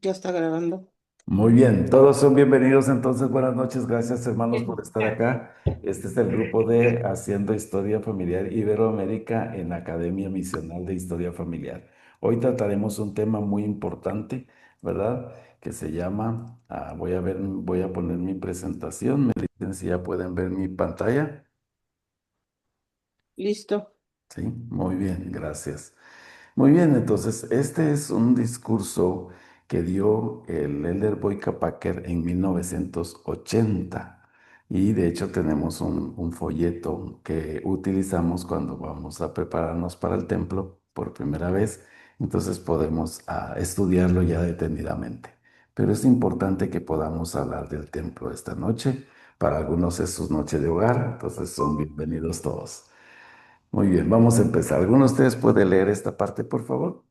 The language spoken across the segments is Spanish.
Ya está grabando. Muy bien, todos son bienvenidos entonces, buenas noches, gracias hermanos por estar acá. Este es el grupo de Haciendo Historia Familiar Iberoamérica en la Academia Misional de Historia Familiar. Hoy trataremos un tema muy importante, ¿verdad? Que se llama, voy a poner mi presentación, me dicen si ya pueden ver mi pantalla. Listo. Sí, muy bien, gracias. Muy bien, entonces este es un discurso que dio el Elder Boyka Packer en 1980 y de hecho tenemos un folleto que utilizamos cuando vamos a prepararnos para el templo por primera vez, entonces podemos estudiarlo ya detenidamente. Pero es importante que podamos hablar del templo esta noche. Para algunos es su noche de hogar, entonces son bienvenidos todos. Muy bien, vamos a empezar. ¿Alguno de ustedes puede leer esta parte, por favor?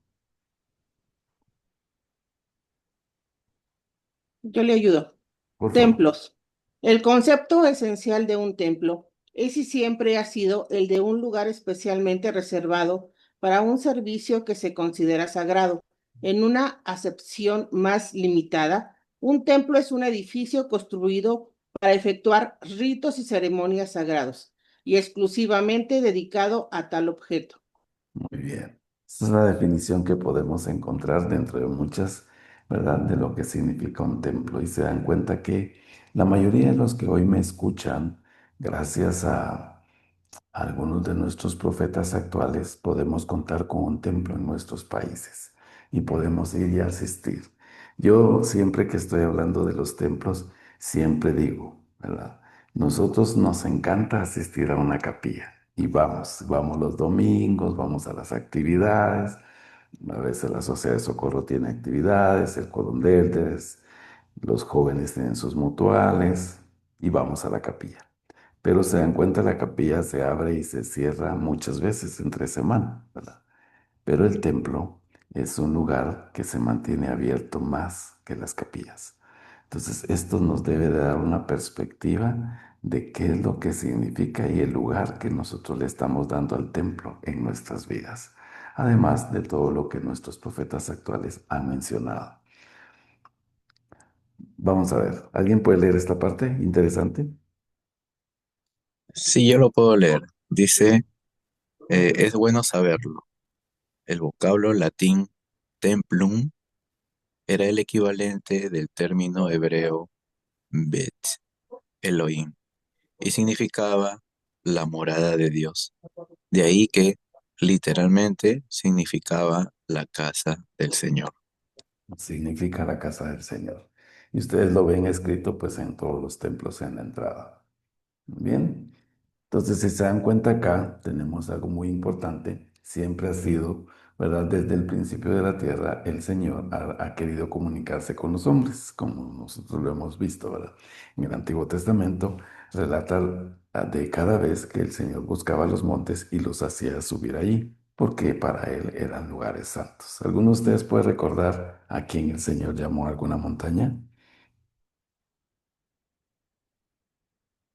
Yo le ayudo. Por favor. Templos. El concepto esencial de un templo es y siempre ha sido el de un lugar especialmente reservado para un servicio que se considera sagrado. En una acepción más limitada, un templo es un edificio construido para efectuar ritos y ceremonias sagrados y exclusivamente dedicado a tal objeto. Muy bien. Esta es la definición que podemos encontrar dentro de muchas, ¿verdad? De lo que significa un templo. Y se dan cuenta que la mayoría de los que hoy me escuchan, gracias a algunos de nuestros profetas actuales, podemos contar con un templo en nuestros países y podemos ir y asistir. Yo siempre que estoy hablando de los templos, siempre digo, ¿verdad? Nosotros nos encanta asistir a una capilla y vamos los domingos, vamos a las actividades. A veces la Sociedad de Socorro tiene actividades, el Corondeles, los jóvenes tienen sus mutuales y vamos a la capilla. Pero se dan cuenta, la capilla se abre y se cierra muchas veces entre semana, ¿verdad? Pero el templo es un lugar que se mantiene abierto más que las capillas. Entonces, esto nos debe de dar una perspectiva de qué es lo que significa y el lugar que nosotros le estamos dando al templo en nuestras vidas, además de todo lo que nuestros profetas actuales han mencionado. Vamos a ver, ¿alguien puede leer esta parte interesante? Sí, yo lo puedo leer. Dice, es bueno saberlo. El vocablo latín templum era el equivalente del término hebreo Bet Elohim y significaba la morada de Dios. De ahí que literalmente significaba la casa del Señor. Significa la casa del Señor. Y ustedes lo ven escrito pues en todos los templos en la entrada. Bien, entonces si se dan cuenta acá tenemos algo muy importante. Siempre ha sido, ¿verdad? Desde el principio de la tierra el Señor ha querido comunicarse con los hombres, como nosotros lo hemos visto, ¿verdad? En el Antiguo Testamento relata de cada vez que el Señor buscaba los montes y los hacía subir allí, porque para Él eran lugares santos. ¿Alguno de ustedes puede recordar a quién el Señor llamó a alguna montaña?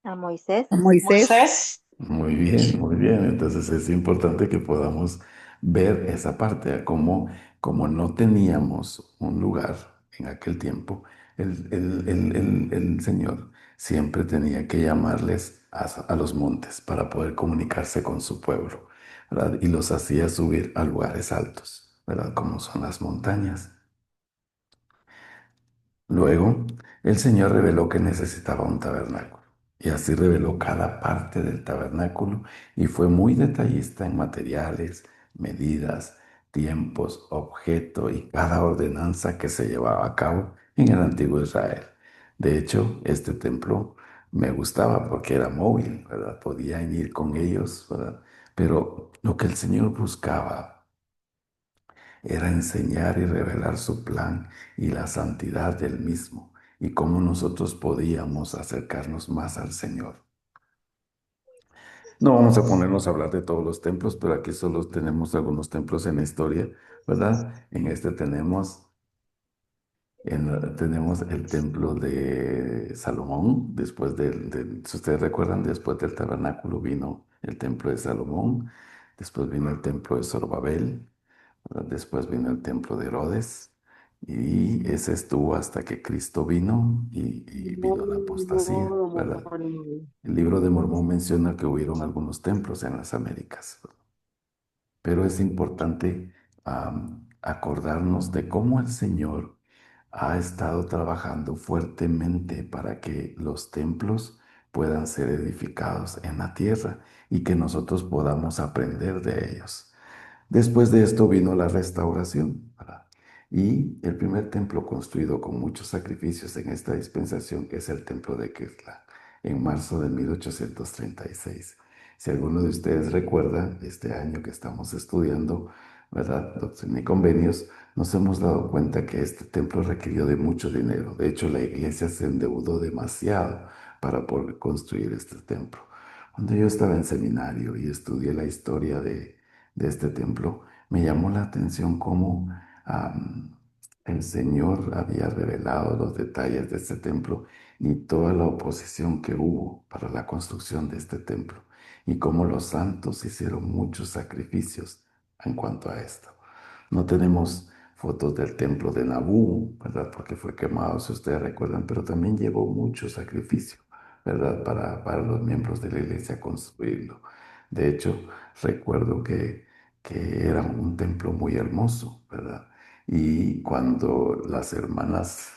A Moisés. A Moisés. Muy bien, muy bien. Entonces es importante que podamos ver esa parte, como no teníamos un lugar en aquel tiempo, el Señor siempre tenía que llamarles a los montes para poder comunicarse con su pueblo, ¿verdad? Y los hacía subir a lugares altos, ¿verdad? Como son las montañas. Luego, el Señor reveló que necesitaba un tabernáculo, y así reveló cada parte del tabernáculo y fue muy detallista en materiales, medidas, tiempos, objeto y cada ordenanza que se llevaba a cabo en el antiguo Israel. De hecho, este templo me gustaba porque era móvil, ¿verdad? Podían ir con ellos, ¿verdad? Pero lo que el Señor buscaba era enseñar y revelar su plan y la santidad del mismo y cómo nosotros podíamos acercarnos más al Señor. No vamos a ponernos a hablar de todos los templos, pero aquí solo tenemos algunos templos en la historia, ¿verdad? En este tenemos el templo de Salomón, si ustedes recuerdan, después del tabernáculo vino el templo de Salomón, después vino el templo de Zorobabel, ¿verdad? Después vino el templo de Herodes Y ese estuvo hasta que Cristo vino y vino la apostasía, ¿verdad? El libro de Mormón menciona que hubieron algunos templos en las Américas, pero es importante acordarnos de cómo el Señor ha estado trabajando fuertemente para que los templos puedan ser edificados en la tierra y que nosotros podamos aprender de ellos. Después de esto vino la restauración, ¿verdad? Y el primer templo construido con muchos sacrificios en esta dispensación es el templo de Kirtland, en marzo de 1836. Si alguno de ustedes recuerda, este año que estamos estudiando, ¿verdad? Doctrina y Convenios, nos hemos dado cuenta que este templo requirió de mucho dinero. De hecho, la iglesia se endeudó demasiado para poder construir este templo. Cuando yo estaba en seminario y estudié la historia de este templo, me llamó la atención cómo el Señor había revelado los detalles de este templo y toda la oposición que hubo para la construcción de este templo y cómo los santos hicieron muchos sacrificios en cuanto a esto. No tenemos fotos del templo de Nabú, ¿verdad? Porque fue quemado, si ustedes recuerdan, pero también llevó mucho sacrificio, ¿verdad? Para los miembros de la iglesia construirlo. De hecho, recuerdo que era un templo muy hermoso, ¿verdad? Y cuando las hermanas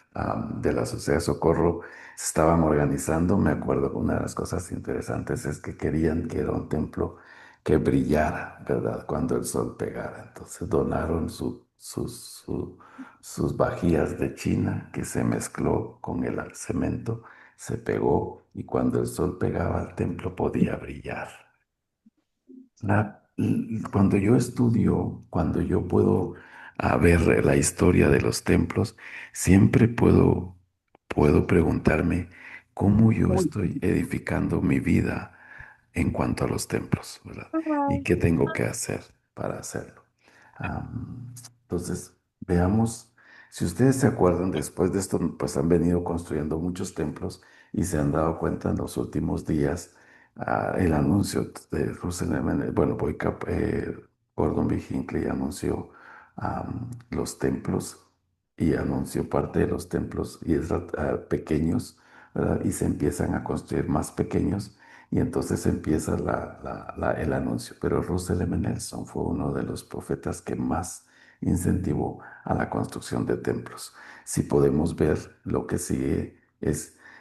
de la Sociedad de Socorro se estaban organizando, me acuerdo que una de las cosas interesantes es que querían que era un templo que brillara, ¿verdad? Cuando el sol pegara. Entonces donaron sus vajillas de China que se mezcló con el cemento, se pegó y cuando el sol pegaba el templo podía brillar. Cuando yo estudio, cuando yo puedo ver la historia de los templos, siempre puedo preguntarme cómo yo estoy edificando mi vida en cuanto a los templos, ¿verdad? Y qué tengo que hacer para hacerlo. Entonces, veamos, si ustedes se acuerdan, después de esto, pues han venido construyendo muchos templos y se han dado cuenta en los últimos días el anuncio de Russell M. Bueno, Gordon B. Hinckley anunció los templos y anunció parte de los templos y pequeños, ¿verdad? Y se empiezan a construir más pequeños y entonces empieza el anuncio. Pero Russell M. Nelson fue uno de los profetas que más incentivó a la construcción de templos. Si podemos ver, lo que sigue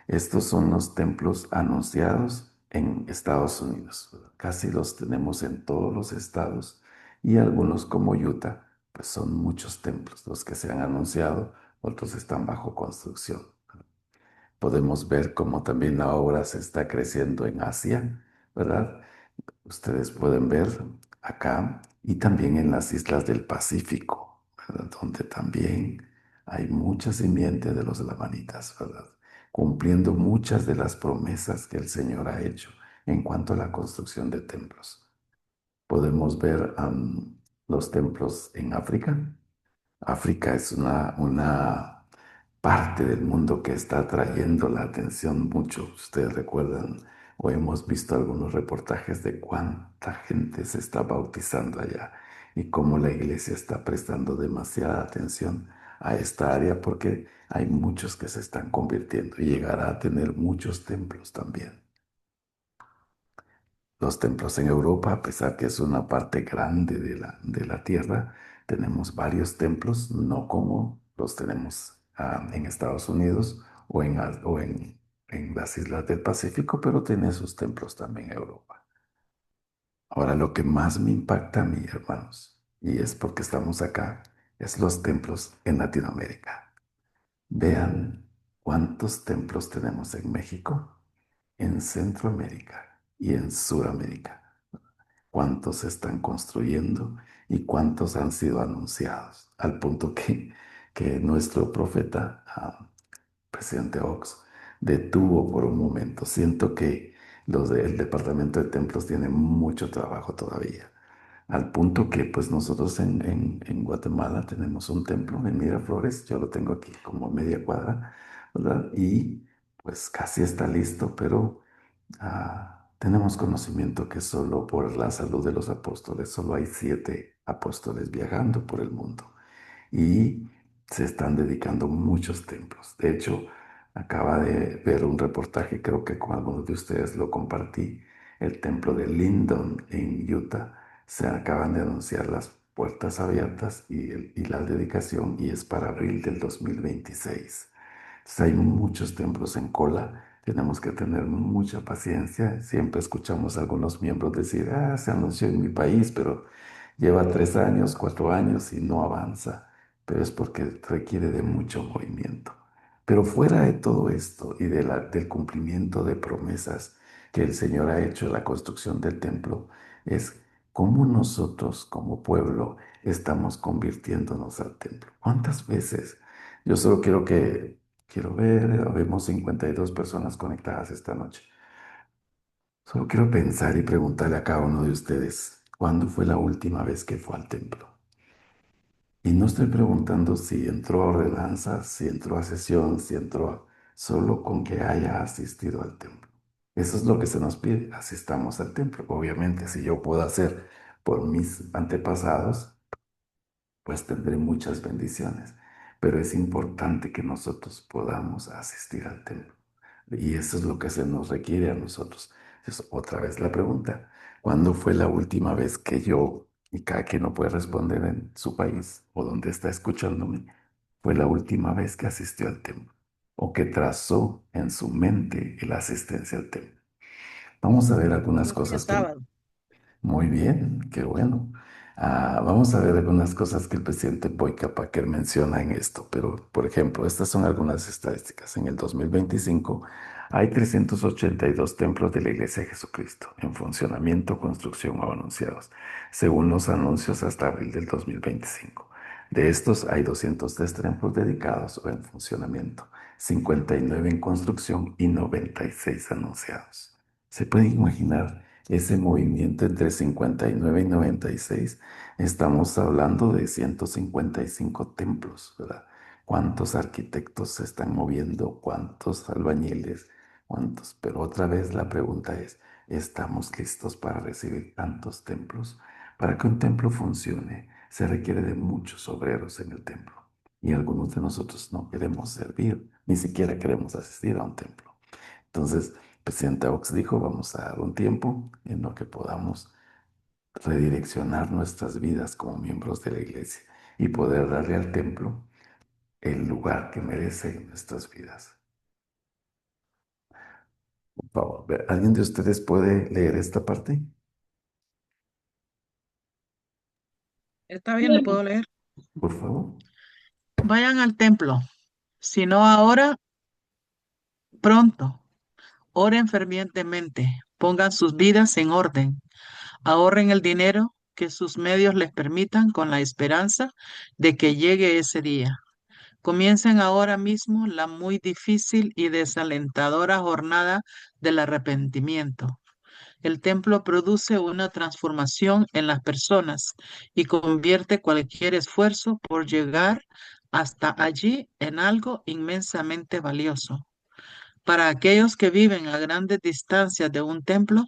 estos son los templos anunciados en Estados Unidos. Casi los tenemos en todos los estados y algunos como Utah, pues son muchos templos los que se han anunciado, otros están bajo construcción. Podemos ver cómo también la obra se está creciendo en Asia, ¿verdad? Ustedes pueden ver acá y también en las islas del Pacífico, ¿verdad? Donde también hay mucha simiente de los lamanitas, ¿verdad? Cumpliendo muchas de las promesas que el Señor ha hecho en cuanto a la construcción de templos. Podemos ver los templos en África. África es una parte del mundo que está atrayendo la atención mucho. Ustedes recuerdan o hemos visto algunos reportajes de cuánta gente se está bautizando allá y cómo la iglesia está prestando demasiada atención a esta área porque hay muchos que se están convirtiendo y llegará a tener muchos templos también. Los templos en Europa, a pesar que es una parte grande de la tierra, tenemos varios templos, no como los tenemos en Estados Unidos en las islas del Pacífico, pero tiene sus templos también en Europa. Ahora, lo que más me impacta a mí, hermanos, y es porque estamos acá, es los templos en Latinoamérica. Vean cuántos templos tenemos en México, en Centroamérica y en Suramérica, cuántos se están construyendo y cuántos han sido anunciados, al punto que nuestro profeta, presidente Ox, detuvo por un momento. Siento que los del Departamento de Templos tienen mucho trabajo todavía, al punto que pues nosotros en Guatemala tenemos un templo en Miraflores, yo lo tengo aquí como media cuadra, ¿verdad? Y pues casi está listo, pero tenemos conocimiento que solo por la salud de los apóstoles, solo hay 7 apóstoles viajando por el mundo. Y se están dedicando muchos templos. De hecho, acaba de ver un reportaje, creo que con algunos de ustedes lo compartí, el templo de Lyndon en Utah. Se acaban de anunciar las puertas abiertas y la dedicación y es para abril del 2026. Entonces hay muchos templos en cola. Tenemos que tener mucha paciencia. Siempre escuchamos a algunos miembros decir, se anunció en mi país, pero lleva 3 años, 4 años y no avanza. Pero es porque requiere de mucho movimiento. Pero fuera de todo esto y del cumplimiento de promesas que el Señor ha hecho en la construcción del templo, es cómo nosotros como pueblo estamos convirtiéndonos al templo. ¿Cuántas veces? Yo solo quiero ver, vemos 52 personas conectadas esta noche. Solo quiero pensar y preguntarle a cada uno de ustedes, ¿cuándo fue la última vez que fue al templo? Y no estoy preguntando si entró a ordenanza, si entró a sesión, si solo con que haya asistido al templo. Eso es lo que se nos pide, asistamos al templo. Obviamente, si yo puedo hacer por mis antepasados, pues tendré muchas bendiciones. Pero es importante que nosotros podamos asistir al templo. Y eso es lo que se nos requiere a nosotros. Es otra vez la pregunta. ¿Cuándo fue la última vez que yo, y cada quien no puede responder en su país o donde está escuchándome, fue la última vez que asistió al templo o que trazó en su mente la asistencia al templo? Vamos a ver algunas El día cosas que... sábado. Muy bien, qué bueno. Vamos a ver algunas cosas que el presidente Boyka Packer menciona en esto, pero por ejemplo, estas son algunas estadísticas. En el 2025 hay 382 templos de la Iglesia de Jesucristo en funcionamiento, construcción o anunciados, según los anuncios hasta abril del 2025. De estos hay 203 templos dedicados o en funcionamiento, 59 en construcción y 96 anunciados. ¿Se pueden imaginar ese movimiento entre 59 y 96? Estamos hablando de 155 templos, ¿verdad? ¿Cuántos arquitectos se están moviendo? ¿Cuántos albañiles? ¿Cuántos? Pero otra vez la pregunta es, ¿estamos listos para recibir tantos templos? Para que un templo funcione, se requiere de muchos obreros en el templo. Y algunos de nosotros no queremos servir, ni siquiera queremos asistir a un templo. Entonces, el presidente Ox dijo, vamos a dar un tiempo en lo que podamos redireccionar nuestras vidas como miembros de la iglesia y poder darle al templo el lugar que merece en nuestras vidas. Por favor, ¿alguien de ustedes puede leer esta parte? Está bien, lo puedo leer. Por favor. Vayan al templo, si no ahora, pronto. Oren fervientemente, pongan sus vidas en orden, ahorren el dinero que sus medios les permitan con la esperanza de que llegue ese día. Comiencen ahora mismo la muy difícil y desalentadora jornada del arrepentimiento. El templo produce una transformación en las personas y convierte cualquier esfuerzo por llegar hasta allí en algo inmensamente valioso. Para aquellos que viven a grandes distancias de un templo,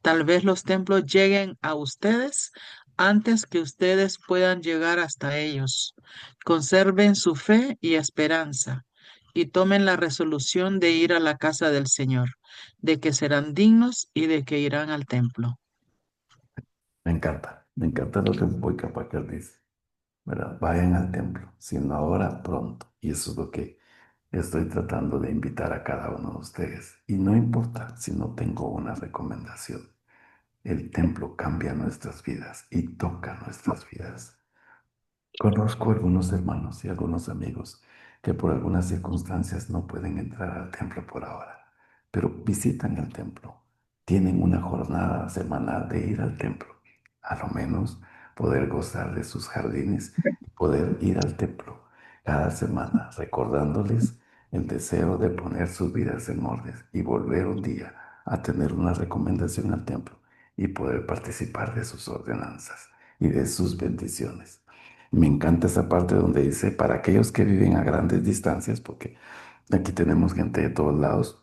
tal vez los templos lleguen a ustedes antes que ustedes puedan llegar hasta ellos. Conserven su fe y esperanza y tomen la resolución de ir a la casa del Señor, de que serán dignos y de que irán al templo. Me encanta lo que Boyka Packer dice, ¿verdad? Vayan al templo, sino ahora, pronto. Y eso es lo que estoy tratando de invitar a cada uno de ustedes. Y no importa si no tengo una recomendación. El templo cambia nuestras vidas y toca nuestras vidas. Conozco algunos hermanos y algunos amigos que por algunas circunstancias no pueden entrar al templo por ahora, pero visitan el templo. Tienen una jornada semanal de ir al templo. A lo menos poder gozar de sus jardines y poder ir al templo cada semana, recordándoles el deseo de poner sus vidas en orden y volver un día a tener una recomendación al templo y poder participar de sus ordenanzas y de sus bendiciones. Me encanta esa parte donde dice, para aquellos que viven a grandes distancias, porque aquí tenemos gente de todos lados,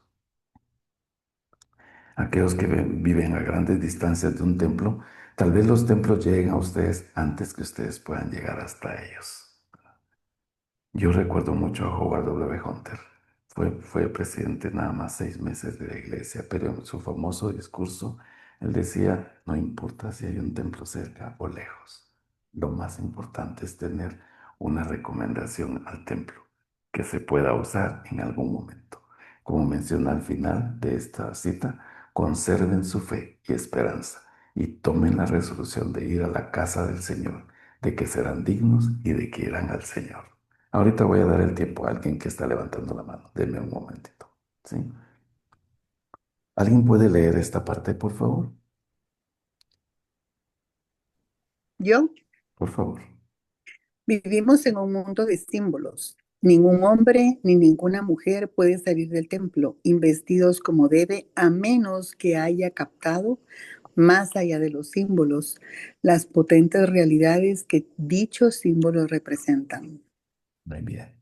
aquellos que viven a grandes distancias de un templo, tal vez los templos lleguen a ustedes antes que ustedes puedan llegar hasta ellos. Yo recuerdo mucho a Howard W. Hunter. Fue presidente nada más 6 meses de la iglesia, pero en su famoso discurso, él decía, no importa si hay un templo cerca o lejos, lo más importante es tener una recomendación al templo que se pueda usar en algún momento. Como menciona al final de esta cita, conserven su fe y esperanza y tomen la resolución de ir a la casa del Señor, de que serán dignos y de que irán al Señor. Ahorita voy a dar el tiempo a alguien que está levantando la mano. Denme un momentito. ¿Sí? ¿Alguien puede leer esta parte, por favor? Yo, Por favor. vivimos en un mundo de símbolos. Ningún hombre ni ninguna mujer puede salir del templo investidos como debe, a menos que haya captado, más allá de los símbolos, las potentes realidades que dichos símbolos representan. Muy bien.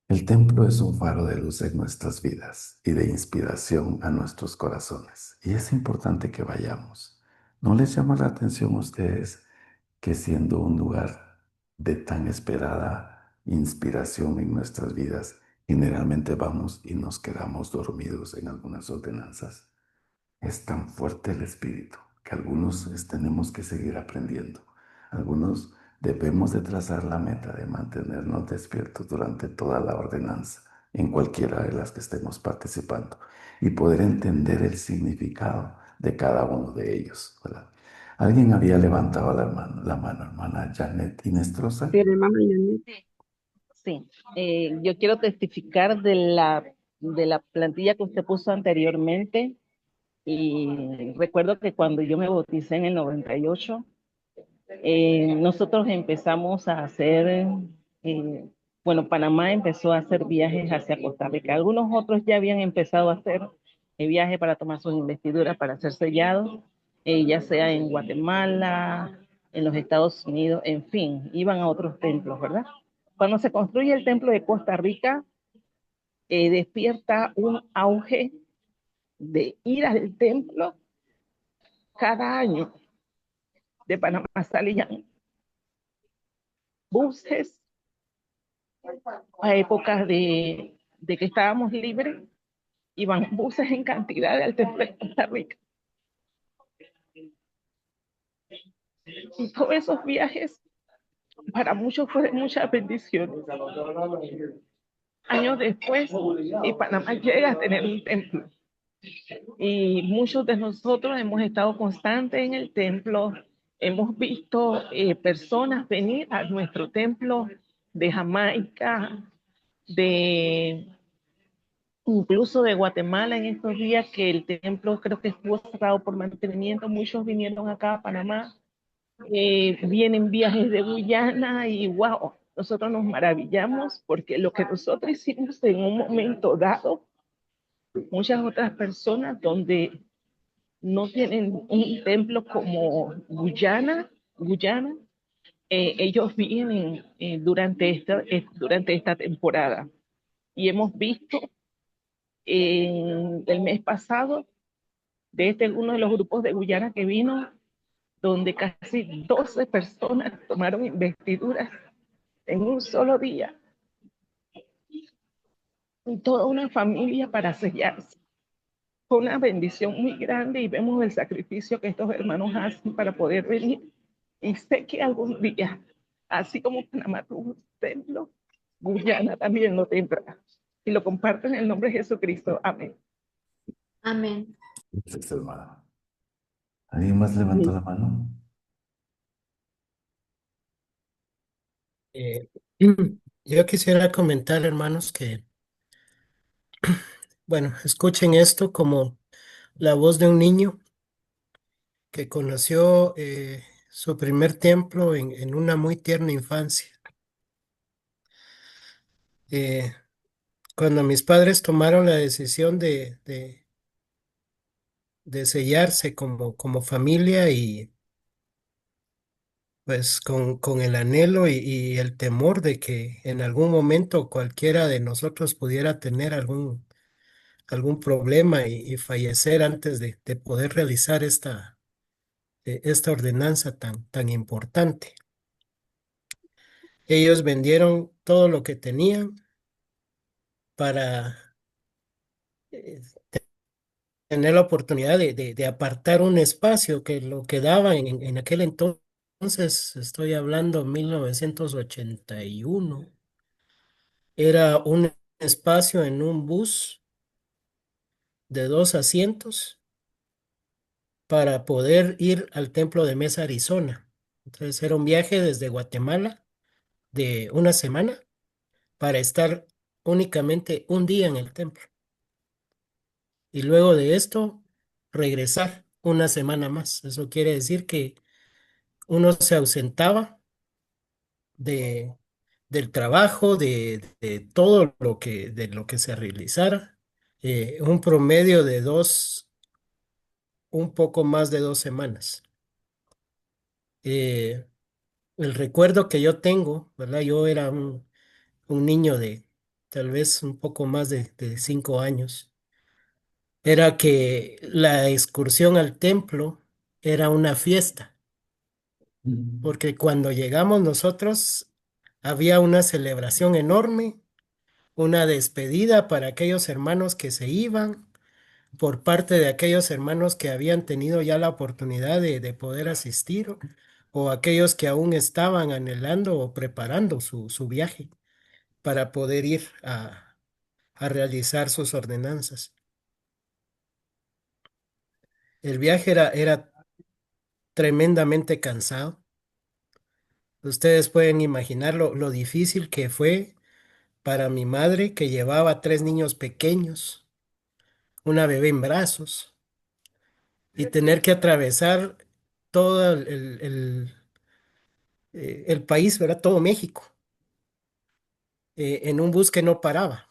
El templo es un faro de luz en nuestras vidas y de inspiración a nuestros corazones. Y es importante que vayamos. ¿No les llama la atención a ustedes que siendo un lugar de tan esperada inspiración en nuestras vidas, generalmente vamos y nos quedamos dormidos en algunas ordenanzas? Es tan fuerte el espíritu que algunos tenemos que seguir aprendiendo. Algunos debemos de trazar la meta de mantenernos despiertos durante toda la ordenanza, en cualquiera de las que estemos participando, y poder entender el significado de cada uno de ellos, ¿verdad? ¿Alguien había levantado la mano, hermana Janet Inestrosa? Sí, hermano Janet. Sí, yo quiero testificar de la plantilla que usted puso anteriormente y recuerdo que cuando yo me bauticé en el 98, nosotros empezamos a hacer, bueno, Panamá empezó a hacer viajes hacia Costa Rica. Algunos otros ya habían empezado a hacer viajes para tomar sus investiduras, para ser sellados, ya sea en Guatemala, en los Estados Unidos, en fin, iban a otros templos, ¿verdad? Cuando se construye el templo de Costa Rica, despierta un auge de ir al templo cada año. De Panamá salían buses a épocas de que estábamos libres, iban buses en cantidad al templo de Costa Rica. Y todos esos viajes para muchos fueron muchas bendiciones. Años después, y Panamá llega a tener un templo. Y muchos de nosotros hemos estado constantes en el templo, hemos visto personas venir a nuestro templo de Jamaica, de incluso de Guatemala en estos días que el templo creo que estuvo cerrado por mantenimiento, muchos vinieron acá a Panamá, vienen viajes de Guyana y wow, nosotros nos maravillamos porque lo que nosotros hicimos en un momento dado, muchas otras personas donde no tienen un templo como Guyana, ellos vienen durante esta temporada. Y hemos visto el mes pasado, de uno de los grupos de Guyana que vino, donde casi 12 personas tomaron investiduras en un solo día. Y toda una familia para sellarse. Fue una bendición muy grande y vemos el sacrificio que estos hermanos hacen para poder venir. Y sé que algún día, así como Panamá tuvo un templo, Guyana también lo tendrá. Y lo comparto en el nombre de Jesucristo. Amén. Amén. Gracias, hermana. ¿Alguien más levantó la mano? Eh, yo quisiera comentar, hermanos, que, bueno, escuchen esto como la voz de un niño que conoció su primer templo en una muy tierna infancia. Eh, Cuando mis padres tomaron la decisión de sellarse como familia y pues con el anhelo y el temor de que en algún momento cualquiera de nosotros pudiera tener algún problema y fallecer antes de poder realizar esta ordenanza tan importante. Ellos vendieron todo lo que tenían para eh, tener la oportunidad de apartar un espacio que lo que daba en aquel entonces, estoy hablando 1981, era un espacio en un bus de 2 asientos para poder ir al templo de Mesa, Arizona. Entonces era un viaje desde Guatemala de una semana para estar únicamente un día en el templo. Y luego de esto, regresar una semana más. Eso quiere decir que uno se ausentaba de, del trabajo, de todo de lo que se realizara. Un promedio de un poco más de 2 semanas. Eh, el recuerdo que yo tengo, ¿verdad? Yo era un niño de tal vez un poco más de 5 años. Era que la excursión al templo era una fiesta, porque cuando llegamos nosotros había una celebración enorme, una despedida para aquellos hermanos que se iban, por parte de aquellos hermanos que habían tenido ya la oportunidad de poder asistir, o aquellos que aún estaban anhelando o preparando su viaje para poder ir a realizar sus ordenanzas. El viaje era tremendamente cansado. Ustedes pueden imaginar lo difícil que fue para mi madre, que llevaba 3 niños pequeños, una bebé en brazos, y tener que atravesar todo el país, ¿verdad? Todo México, en un bus que no paraba,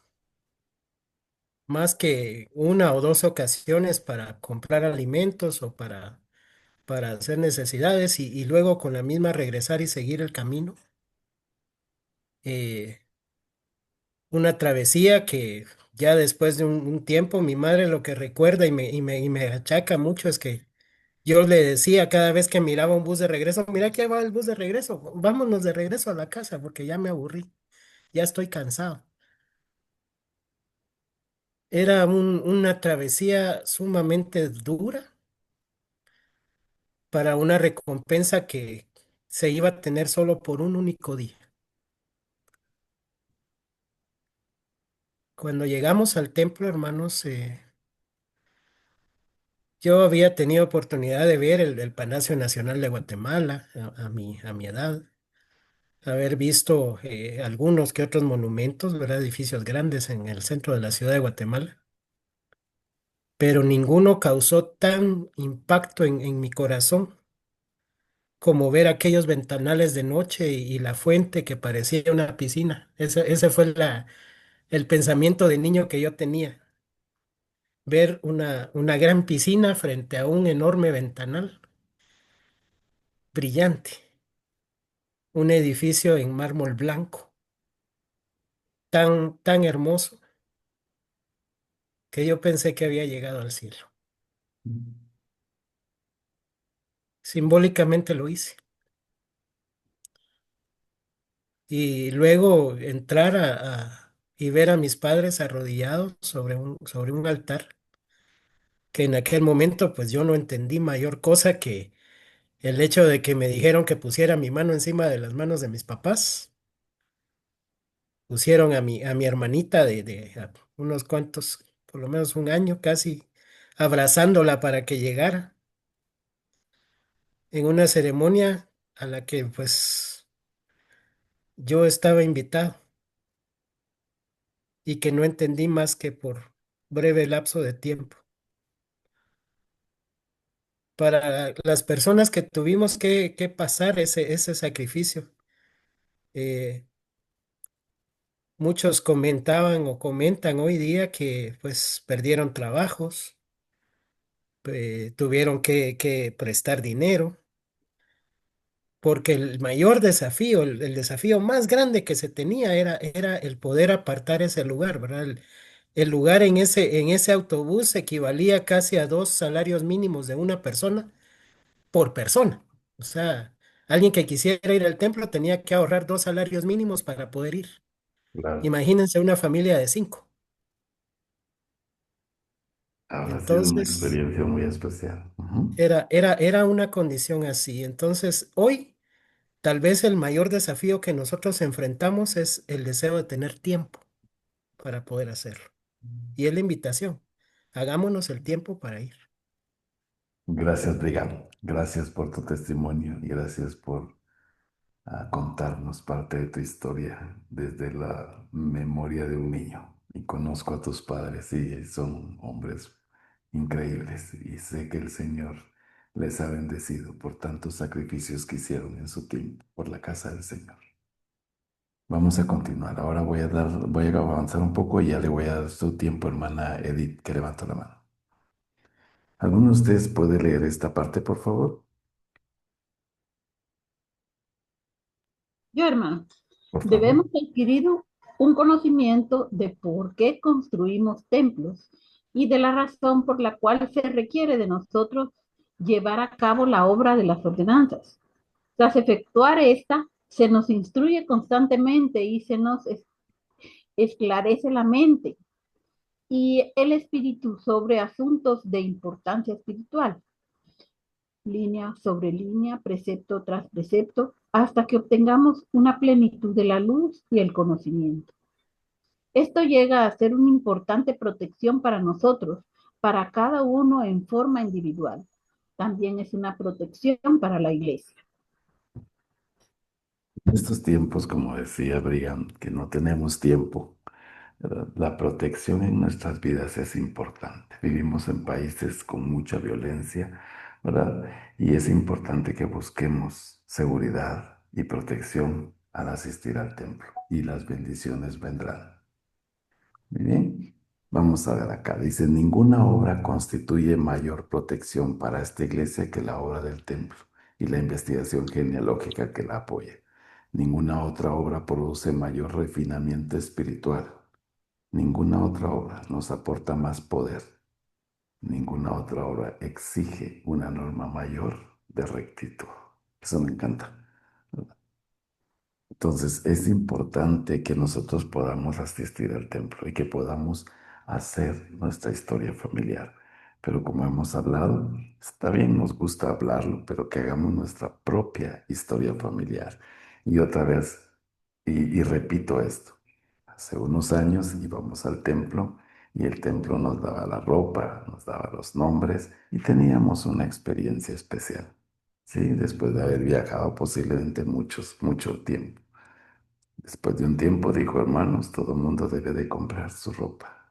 más que una o dos ocasiones para comprar alimentos o para hacer necesidades y luego con la misma regresar y seguir el camino. Eh, una travesía que ya después de un tiempo mi madre lo que recuerda y me achaca mucho es que yo le decía cada vez que miraba un bus de regreso, mira que va el bus de regreso, vámonos de regreso a la casa porque ya me aburrí, ya estoy cansado. Era una travesía sumamente dura para una recompensa que se iba a tener solo por un único día. Cuando llegamos al templo, hermanos, yo había tenido oportunidad de ver el Palacio Nacional de Guatemala a mi edad, haber visto algunos que otros monumentos, ¿verdad? Edificios grandes en el centro de la ciudad de Guatemala, pero ninguno causó tan impacto en mi corazón como ver aquellos ventanales de noche y la fuente que parecía una piscina. Ese fue el pensamiento de niño que yo tenía, ver una gran piscina frente a un enorme ventanal brillante, un edificio en mármol blanco, tan hermoso que yo pensé que había llegado al cielo. Simbólicamente lo hice. Y luego entrar y ver a mis padres arrodillados sobre un altar, que en aquel momento pues yo no entendí mayor cosa que el hecho de que me dijeron que pusiera mi mano encima de las manos de mis papás. Pusieron a mi hermanita de unos cuantos, por lo menos un año casi, abrazándola para que llegara en una ceremonia a la que pues yo estaba invitado y que no entendí más que por breve lapso de tiempo. Para las personas que tuvimos que pasar ese sacrificio, eh, muchos comentaban o comentan hoy día que pues perdieron trabajos, tuvieron que prestar dinero, porque el mayor desafío, el desafío más grande que se tenía era el poder apartar ese lugar, ¿verdad? El lugar en ese autobús equivalía casi a 2 salarios mínimos de una persona por persona. O sea, Alguien que quisiera ir al templo tenía que ahorrar 2 salarios mínimos para poder ir. Claro, Imagínense una familia de 5. habrá sido una Entonces, experiencia muy especial. Ujú. era una condición así. Entonces, hoy, tal vez el mayor desafío que nosotros enfrentamos es el deseo de tener tiempo para poder hacerlo. Y es la invitación. Hagámonos el tiempo para ir. Gracias, Brigham. Gracias por tu testimonio y gracias por contarnos parte de tu historia desde la memoria de un niño. Y conozco a tus padres y son hombres increíbles y sé que el Señor les ha bendecido por tantos sacrificios que hicieron en su tiempo por la casa del Señor. Vamos a continuar. Ahora voy a avanzar un poco y ya le voy a dar su tiempo, hermana Edith, que levantó la mano. ¿Alguno de ustedes puede leer esta parte, por favor? Yo, hermano, Por favor. debemos adquirir un conocimiento de por qué construimos templos y de la razón por la cual se requiere de nosotros llevar a cabo la obra de las ordenanzas. Tras efectuar esta, se nos instruye constantemente y se nos esclarece la mente y el espíritu sobre asuntos de importancia espiritual, línea sobre línea, precepto tras precepto, hasta que obtengamos una plenitud de la luz y el conocimiento. Esto llega a ser una importante protección para nosotros, para cada uno en forma individual. También es una protección para la iglesia. En estos tiempos, como decía Brian, que no tenemos tiempo, ¿verdad? La protección en nuestras vidas es importante. Vivimos en países con mucha violencia, ¿verdad? Y es importante que busquemos seguridad y protección al asistir al templo y las bendiciones vendrán. Muy bien, vamos a ver acá. Dice, ninguna obra constituye mayor protección para esta iglesia que la obra del templo y la investigación genealógica que la apoya. Ninguna otra obra produce mayor refinamiento espiritual. Ninguna otra obra nos aporta más poder. Ninguna otra obra exige una norma mayor de rectitud. Eso me encanta. Entonces es importante que nosotros podamos asistir al templo y que podamos hacer nuestra historia familiar. Pero como hemos hablado, está bien, nos gusta hablarlo, pero que hagamos nuestra propia historia familiar. Y otra vez, y repito esto, hace unos años íbamos al templo y el templo nos daba la ropa, nos daba los nombres y teníamos una experiencia especial. Sí, después de haber viajado posiblemente mucho tiempo. Después de un tiempo dijo, hermanos, todo el mundo debe de comprar su ropa.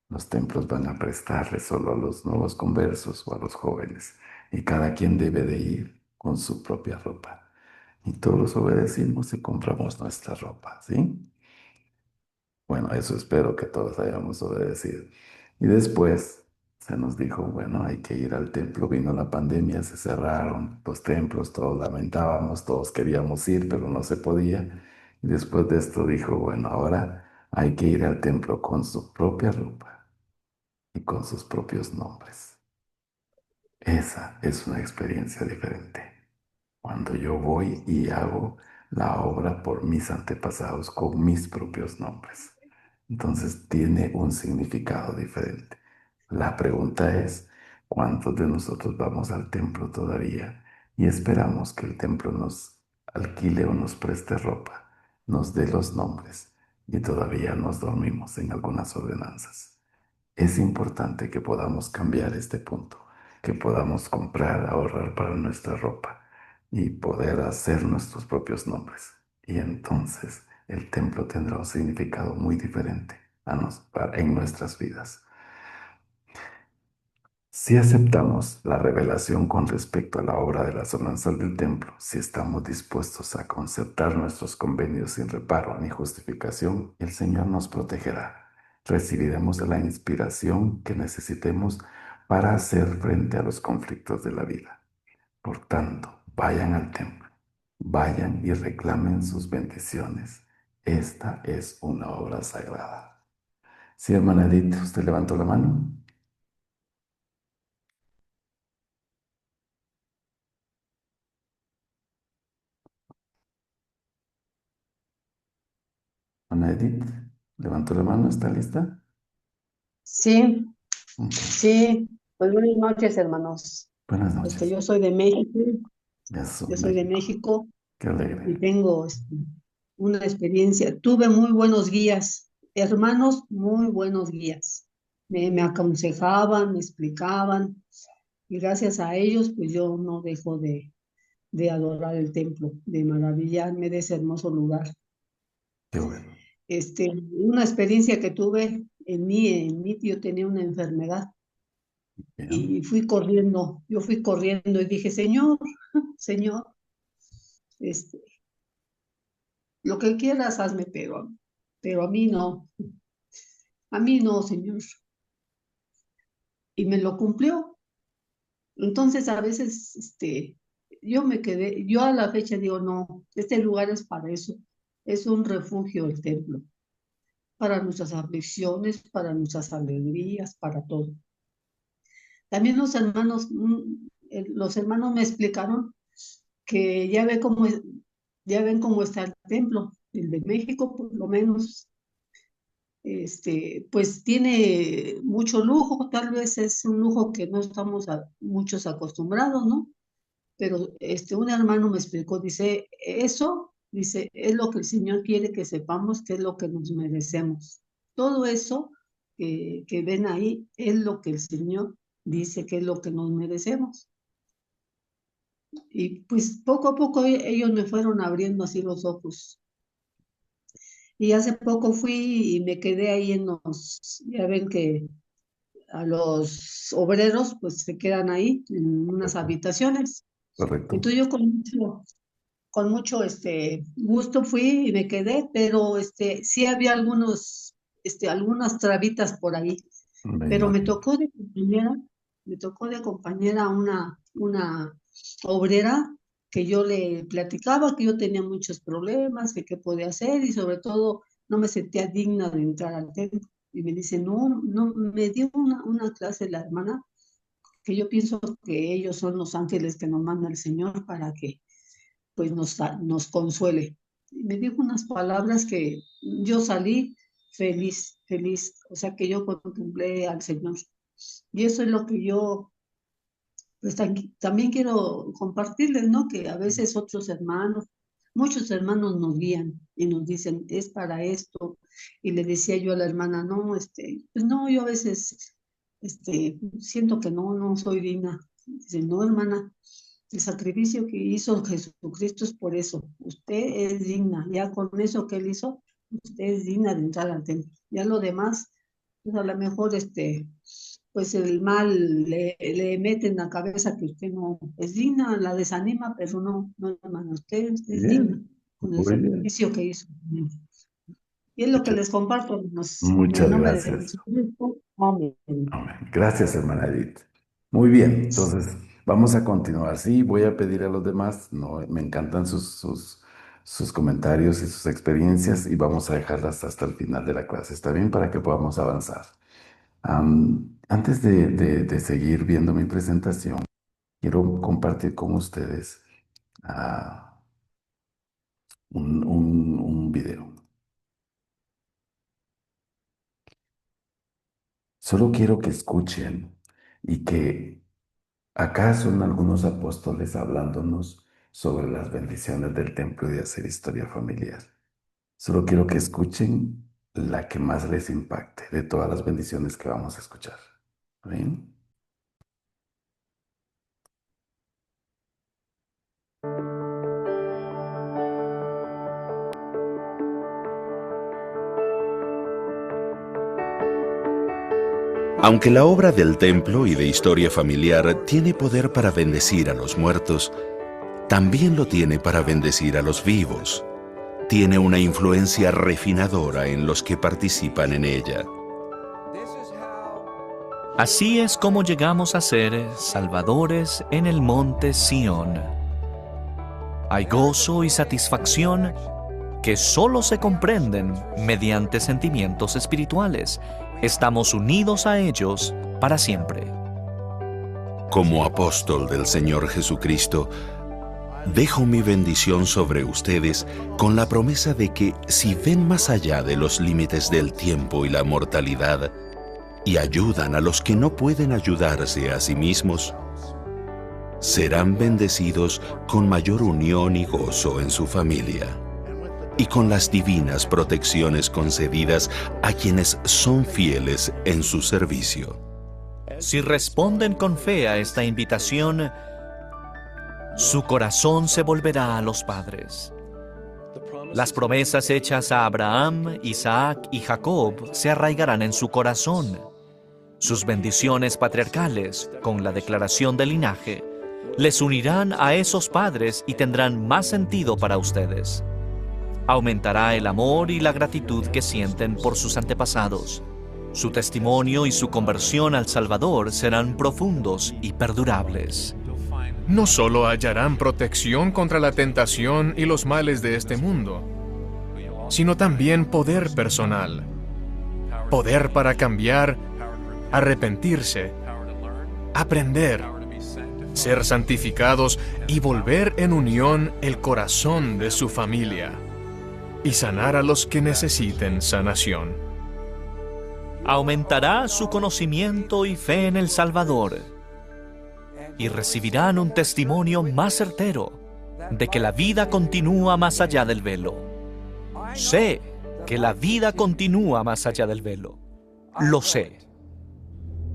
Los templos van a prestarle solo a los nuevos conversos o a los jóvenes, y cada quien debe de ir con su propia ropa. Y todos obedecimos y compramos nuestra ropa, ¿sí? Bueno, eso espero que todos hayamos obedecido. Y después se nos dijo, bueno, hay que ir al templo. Vino la pandemia, se cerraron los templos, todos lamentábamos, todos queríamos ir, pero no se podía. Y después de esto dijo, bueno, ahora hay que ir al templo con su propia ropa y con sus propios nombres. Esa es una experiencia diferente. Cuando yo voy y hago la obra por mis antepasados con mis propios nombres. Entonces tiene un significado diferente. La pregunta es, ¿cuántos de nosotros vamos al templo todavía y esperamos que el templo nos alquile o nos preste ropa, nos dé los nombres y todavía nos dormimos en algunas ordenanzas? Es importante que podamos cambiar este punto, que podamos comprar, ahorrar para nuestra ropa y poder hacer nuestros propios nombres. Y entonces el templo tendrá un significado muy diferente en nuestras vidas. Si aceptamos la revelación con respecto a la obra de las ordenanzas del templo, si estamos dispuestos a concertar nuestros convenios sin reparo ni justificación, el Señor nos protegerá. Recibiremos la inspiración que necesitemos para hacer frente a los conflictos de la vida. Por tanto, vayan al templo, vayan y reclamen sus bendiciones. Esta es una obra sagrada. Sí, hermana Edith, ¿usted levantó la mano? Ana Edith, levantó la mano, ¿está lista? Sí, Ok. sí. Pues buenas noches, hermanos. Buenas noches. Yo soy de México, Eso, yo soy de México. México Qué y alegre. tengo una experiencia. Tuve muy buenos guías, hermanos, muy buenos guías. Me aconsejaban, me explicaban y gracias a ellos, pues yo no dejo de adorar el templo, de maravillarme de ese hermoso lugar. Qué bueno. Una experiencia que tuve en mí, yo tenía una enfermedad. Bien. Y yo fui corriendo y dije, Señor, Señor, lo que quieras hazme, pero a mí no, Señor. Y me lo cumplió. Entonces a veces, yo me quedé, yo a la fecha digo, no, este lugar es para eso, es un refugio el templo, para nuestras aflicciones, para nuestras alegrías, para todo. También los hermanos me explicaron que ya ven cómo está el templo, el de México por lo menos, pues tiene mucho lujo, tal vez es un lujo que no estamos muchos acostumbrados, ¿no? Pero un hermano me explicó, dice, dice, es lo que el Señor quiere que sepamos, que es lo que nos merecemos. Todo eso que ven ahí es lo que el Señor dice que es lo que nos merecemos. Y pues poco a poco ellos me fueron abriendo así los ojos. Y hace poco fui y me quedé ahí ya ven que a los obreros pues se quedan ahí en unas habitaciones. Correcto. Entonces yo con mucho gusto fui y me quedé, pero sí había algunas trabitas por ahí. Pero me tocó de compañera una obrera que yo le platicaba que yo tenía muchos problemas, que qué podía hacer y sobre todo no me sentía digna de entrar al templo. Y me dice, no, me dio una clase la hermana, que yo pienso que ellos son los ángeles que nos manda el Señor para que pues nos consuele. Y me dijo unas palabras que yo salí feliz, feliz, o sea que yo contemplé al Señor. Y eso es lo que yo pues también quiero compartirles, ¿no? Que a veces muchos hermanos nos guían y nos dicen, es para esto. Y le decía yo a la hermana, no, pues no, yo a veces, siento que no soy digna. Dice, no, hermana, el sacrificio que hizo Jesucristo es por eso. Usted es digna. Ya con eso que él hizo, usted es digna de entrar al templo. Ya lo demás, pues a lo mejor, pues el mal le mete en la cabeza que usted no es digna, la desanima, pero no, hermano, usted es digna con el sacrificio que hizo. Y es lo que les comparto, hermanos, en Muchas el nombre de gracias. Jesucristo. Amén. Amén. Gracias, hermana Edith. Muy bien, entonces vamos a continuar. Sí, voy a pedir a los demás, no, me encantan sus comentarios y sus experiencias y vamos a dejarlas hasta el final de la clase. ¿Está bien? Para que podamos avanzar. Antes de seguir viendo mi presentación, quiero compartir con ustedes un video. Solo quiero que escuchen y que acá son algunos apóstoles hablándonos sobre las bendiciones del templo y de hacer historia familiar. Solo quiero que escuchen la que más les impacte de todas las bendiciones que vamos a escuchar. ¿Ven? Aunque la obra del templo y de historia familiar tiene poder para bendecir a los muertos, también lo tiene para bendecir a los vivos. Tiene una influencia refinadora en los que participan en ella. Así es como llegamos a ser salvadores en el monte Sión. Hay gozo y satisfacción que solo se comprenden mediante sentimientos espirituales. Estamos unidos a ellos para siempre. Como apóstol del Señor Jesucristo, Dejo mi bendición sobre ustedes con la promesa de que si ven más allá de los límites del tiempo y la mortalidad y ayudan a los que no pueden ayudarse a sí mismos, serán bendecidos con mayor unión y gozo en su familia y con las divinas protecciones concedidas a quienes son fieles en su servicio. Si responden con fe a esta invitación, su corazón se volverá a los padres. Las promesas hechas a Abraham, Isaac y Jacob se arraigarán en su corazón. Sus bendiciones patriarcales, con la declaración de linaje, les unirán a esos padres y tendrán más sentido para ustedes. Aumentará el amor y la gratitud que sienten por sus antepasados. Su testimonio y su conversión al Salvador serán profundos y perdurables. No solo hallarán protección contra la tentación y los males de este mundo, sino también poder personal, poder para cambiar, arrepentirse, aprender, ser santificados y volver en unión el corazón de su familia, y sanar a los que necesiten sanación. Aumentará su conocimiento y fe en el Salvador, y recibirán un testimonio más certero de que la vida continúa más allá del velo. Sé que la vida continúa más allá del velo. Lo sé.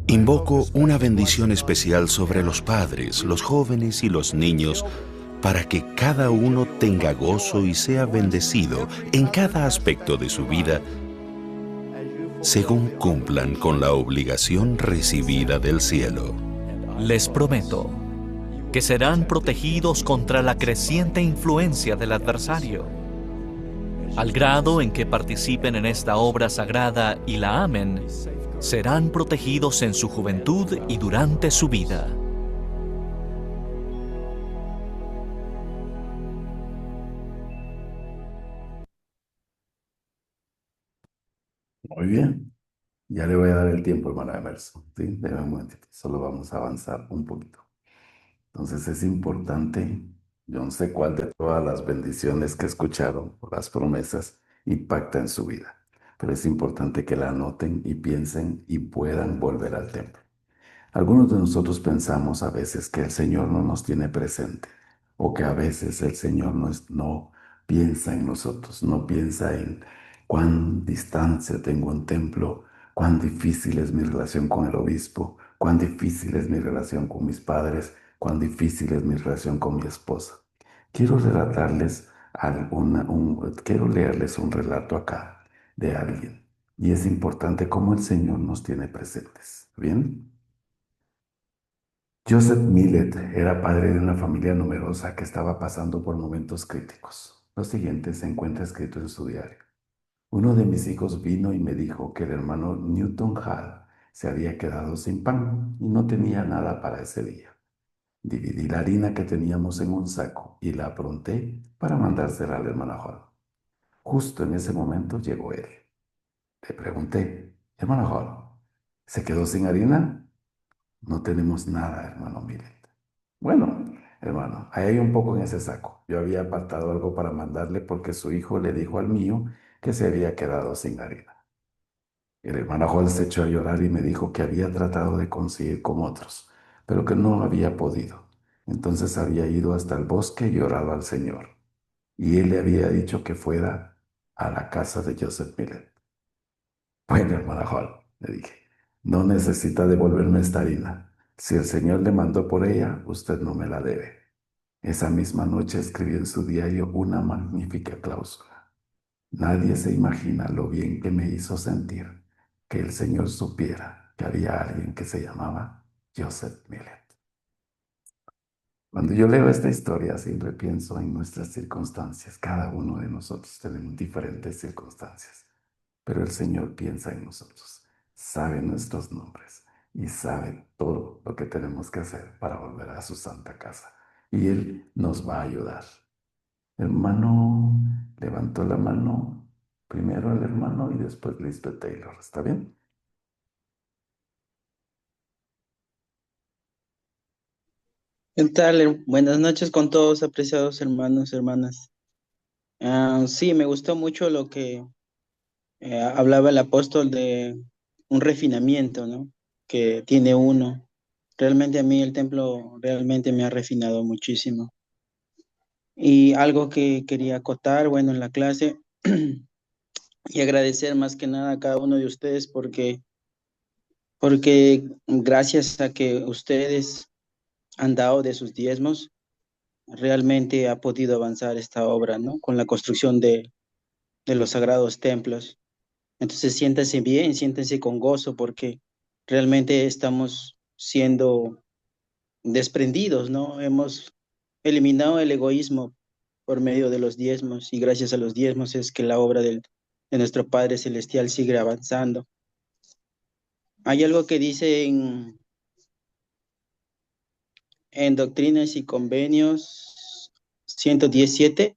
Invoco una bendición especial sobre los padres, los jóvenes y los niños para que cada uno tenga gozo y sea bendecido en cada aspecto de su vida según cumplan con la obligación recibida del cielo. Les prometo que serán protegidos contra la creciente influencia del adversario, al grado en que participen en esta obra sagrada y la amen. Serán protegidos en su juventud y durante su vida. Muy bien. Ya le voy a dar el tiempo, hermana Emerson. ¿Sí? Deme un momentito. Solo vamos a avanzar un poquito. Entonces es importante, yo no sé cuál de todas las bendiciones que escucharon, o las promesas, impacta en su vida. Pero es importante que la anoten y piensen y puedan volver al templo. Algunos de nosotros pensamos a veces que el Señor no nos tiene presente o que a veces el Señor no piensa en nosotros, no piensa en cuán distancia tengo un templo, cuán difícil es mi relación con el obispo, cuán difícil es mi relación con mis padres, cuán difícil es mi relación con mi esposa. Quiero quiero leerles un relato acá de alguien y es importante cómo el Señor nos tiene presentes. ¿Bien? Joseph Millet era padre de una familia numerosa que estaba pasando por momentos críticos. Lo siguiente se encuentra escrito en su diario. Uno de mis hijos vino y me dijo que el hermano Newton Hall se había quedado sin pan y no tenía nada para ese día. Dividí la harina que teníamos en un saco y la apronté para mandársela al hermano Hall. Justo en ese momento llegó él. Le pregunté, hermano Hall, ¿se quedó sin harina? No tenemos nada, hermano Millet. Bueno, hermano, ahí hay un poco en ese saco. Yo había apartado algo para mandarle porque su hijo le dijo al mío que se había quedado sin harina. El hermano Hall se echó a llorar y me dijo que había tratado de conseguir con otros, pero que no había podido. Entonces había ido hasta el bosque y orado al Señor. Y él le había dicho que fuera a la casa de Joseph Millet. Bueno, hermana Hall, le dije, no necesita devolverme esta harina. Si el Señor le mandó por ella, usted no me la debe. Esa misma noche escribió en su diario una magnífica cláusula. Nadie se imagina lo bien que me hizo sentir que el Señor supiera que había alguien que se llamaba Joseph Millet. Cuando yo leo esta historia, siempre pienso en nuestras circunstancias. Cada uno de nosotros tenemos diferentes circunstancias, pero el Señor piensa en nosotros, sabe nuestros nombres y sabe todo lo que tenemos que hacer para volver a su santa casa. Y Él nos va a ayudar. Hermano, levantó la mano, primero el hermano y después Lisbeth Taylor. ¿Está bien? ¿Qué tal? Buenas noches con todos, apreciados hermanos, hermanas. Sí, me gustó mucho lo que hablaba el apóstol de un refinamiento, ¿no? Que tiene uno. Realmente a mí el templo realmente me ha refinado muchísimo. Y algo que quería acotar, bueno, en la clase, y agradecer más que nada a cada uno de ustedes porque gracias a que ustedes han dado de sus diezmos, realmente ha podido avanzar esta obra, ¿no? Con la construcción de los sagrados templos. Entonces siéntanse bien, siéntense con gozo porque realmente estamos siendo desprendidos, ¿no? Hemos eliminado el egoísmo por medio de los diezmos y gracias a los diezmos es que la obra de nuestro Padre Celestial sigue avanzando. Hay algo que dice en Doctrinas y Convenios 117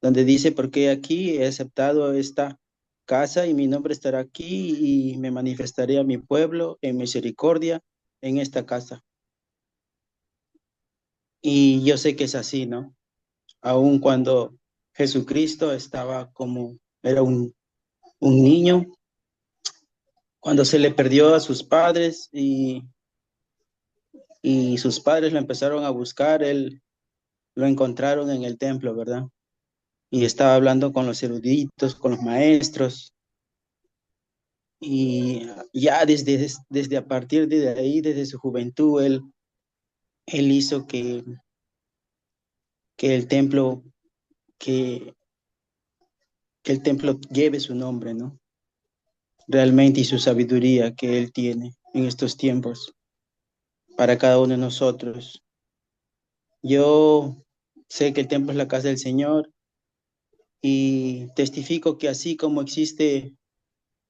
donde dice, porque aquí he aceptado esta casa y mi nombre estará aquí y me manifestaré a mi pueblo en misericordia en esta casa. Y yo sé que es así, ¿no? Aun cuando Jesucristo estaba era un niño, cuando se le perdió a sus padres y sus padres lo empezaron a buscar, él lo encontraron en el templo, ¿verdad? Y estaba hablando con los eruditos, con los maestros, y ya desde a partir de ahí, desde su juventud, él hizo que el templo, que, que el templo lleve su nombre, ¿no? Realmente y su sabiduría que él tiene en estos tiempos para cada uno de nosotros. Yo sé que el templo es la casa del Señor y testifico que así como existe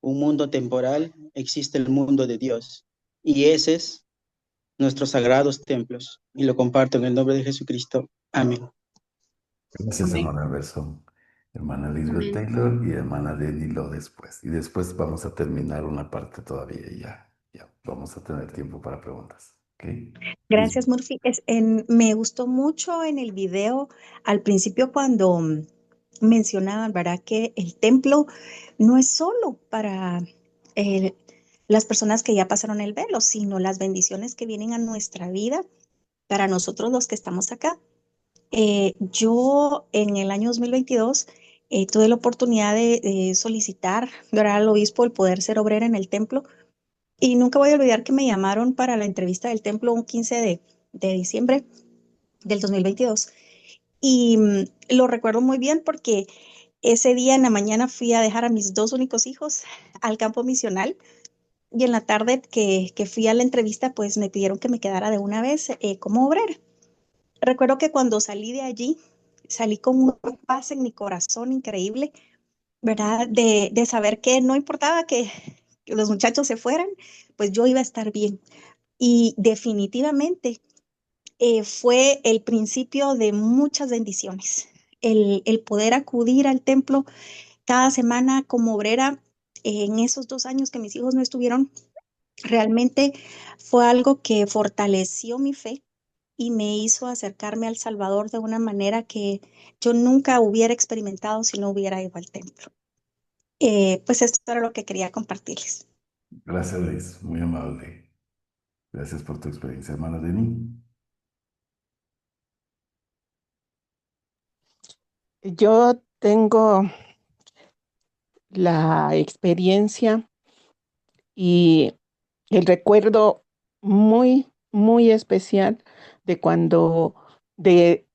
un mundo temporal, existe el mundo de Dios. Y ese es nuestros sagrados templos. Y lo comparto en el nombre de Jesucristo. Amén. Gracias, Amén. hermana Berson, hermana Elizabeth Amén. Taylor y hermana Denny lo después. Y después vamos a terminar una parte todavía y ya vamos a tener tiempo para preguntas. ¿Ok? Gracias, Lisbeth. Murphy. Me gustó mucho en el video al principio cuando mencionaban, ¿verdad? Que el templo no es solo para eh, las personas que ya pasaron el velo, sino las bendiciones que vienen a nuestra vida para nosotros los que estamos acá. Yo en el año 2022 tuve la oportunidad de solicitar, ¿verdad? Al obispo el poder ser obrera en el templo y nunca voy a olvidar que me llamaron para la entrevista del templo un 15 de diciembre del 2022. Y lo recuerdo muy bien porque ese día en la mañana fui a dejar a mis dos únicos hijos al campo misional y en la tarde que fui a la entrevista, pues me pidieron que me quedara de una vez como obrera. Recuerdo que cuando salí de allí, salí con una paz en mi corazón increíble, ¿verdad? De saber que no importaba que los muchachos se fueran, pues yo iba a estar bien. Y definitivamente fue el principio de muchas bendiciones. El poder acudir al templo cada semana como obrera en esos 2 años que mis hijos no estuvieron, realmente fue algo que fortaleció mi fe y me hizo acercarme al Salvador de una manera que yo nunca hubiera experimentado si no hubiera ido al templo. Pues esto era lo que quería compartirles. Gracias, Liz. Muy amable. Gracias por tu experiencia, hermana Denny. Yo tengo la experiencia y el recuerdo muy, muy especial de cuando, de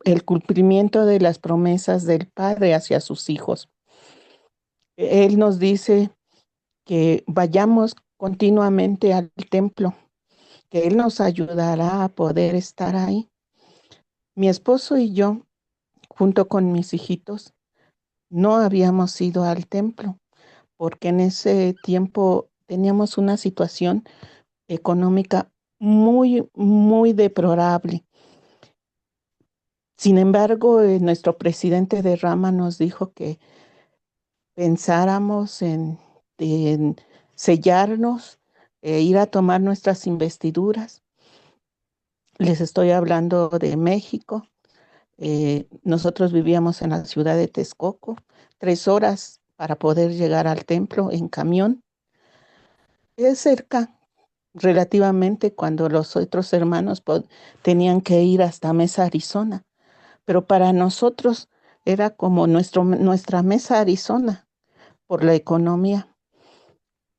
el cumplimiento de las promesas del Padre hacia sus hijos. Él nos dice que vayamos continuamente al templo, que Él nos ayudará a poder estar ahí. Mi esposo y yo, junto con mis hijitos, no habíamos ido al templo porque en ese tiempo teníamos una situación económica muy, muy deplorable. Sin embargo, nuestro presidente de rama nos dijo que pensáramos en sellarnos, ir a tomar nuestras investiduras Les estoy hablando de México. Nosotros vivíamos en la ciudad de Texcoco, 3 horas para poder llegar al templo en camión. Es cerca relativamente cuando los otros hermanos tenían que ir hasta Mesa, Arizona, pero para nosotros era como nuestra Mesa, Arizona, por la economía.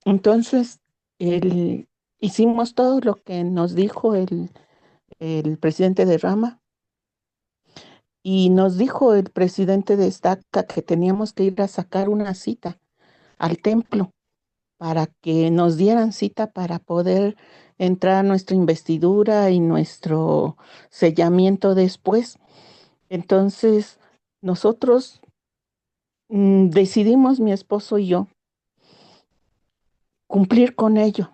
Entonces, hicimos todo lo que nos dijo el presidente de Rama. Y nos dijo el presidente de Estaca que teníamos que ir a sacar una cita al templo para que nos dieran cita para poder entrar a nuestra investidura y nuestro sellamiento después. Entonces, nosotros decidimos, mi esposo y yo, cumplir con ello.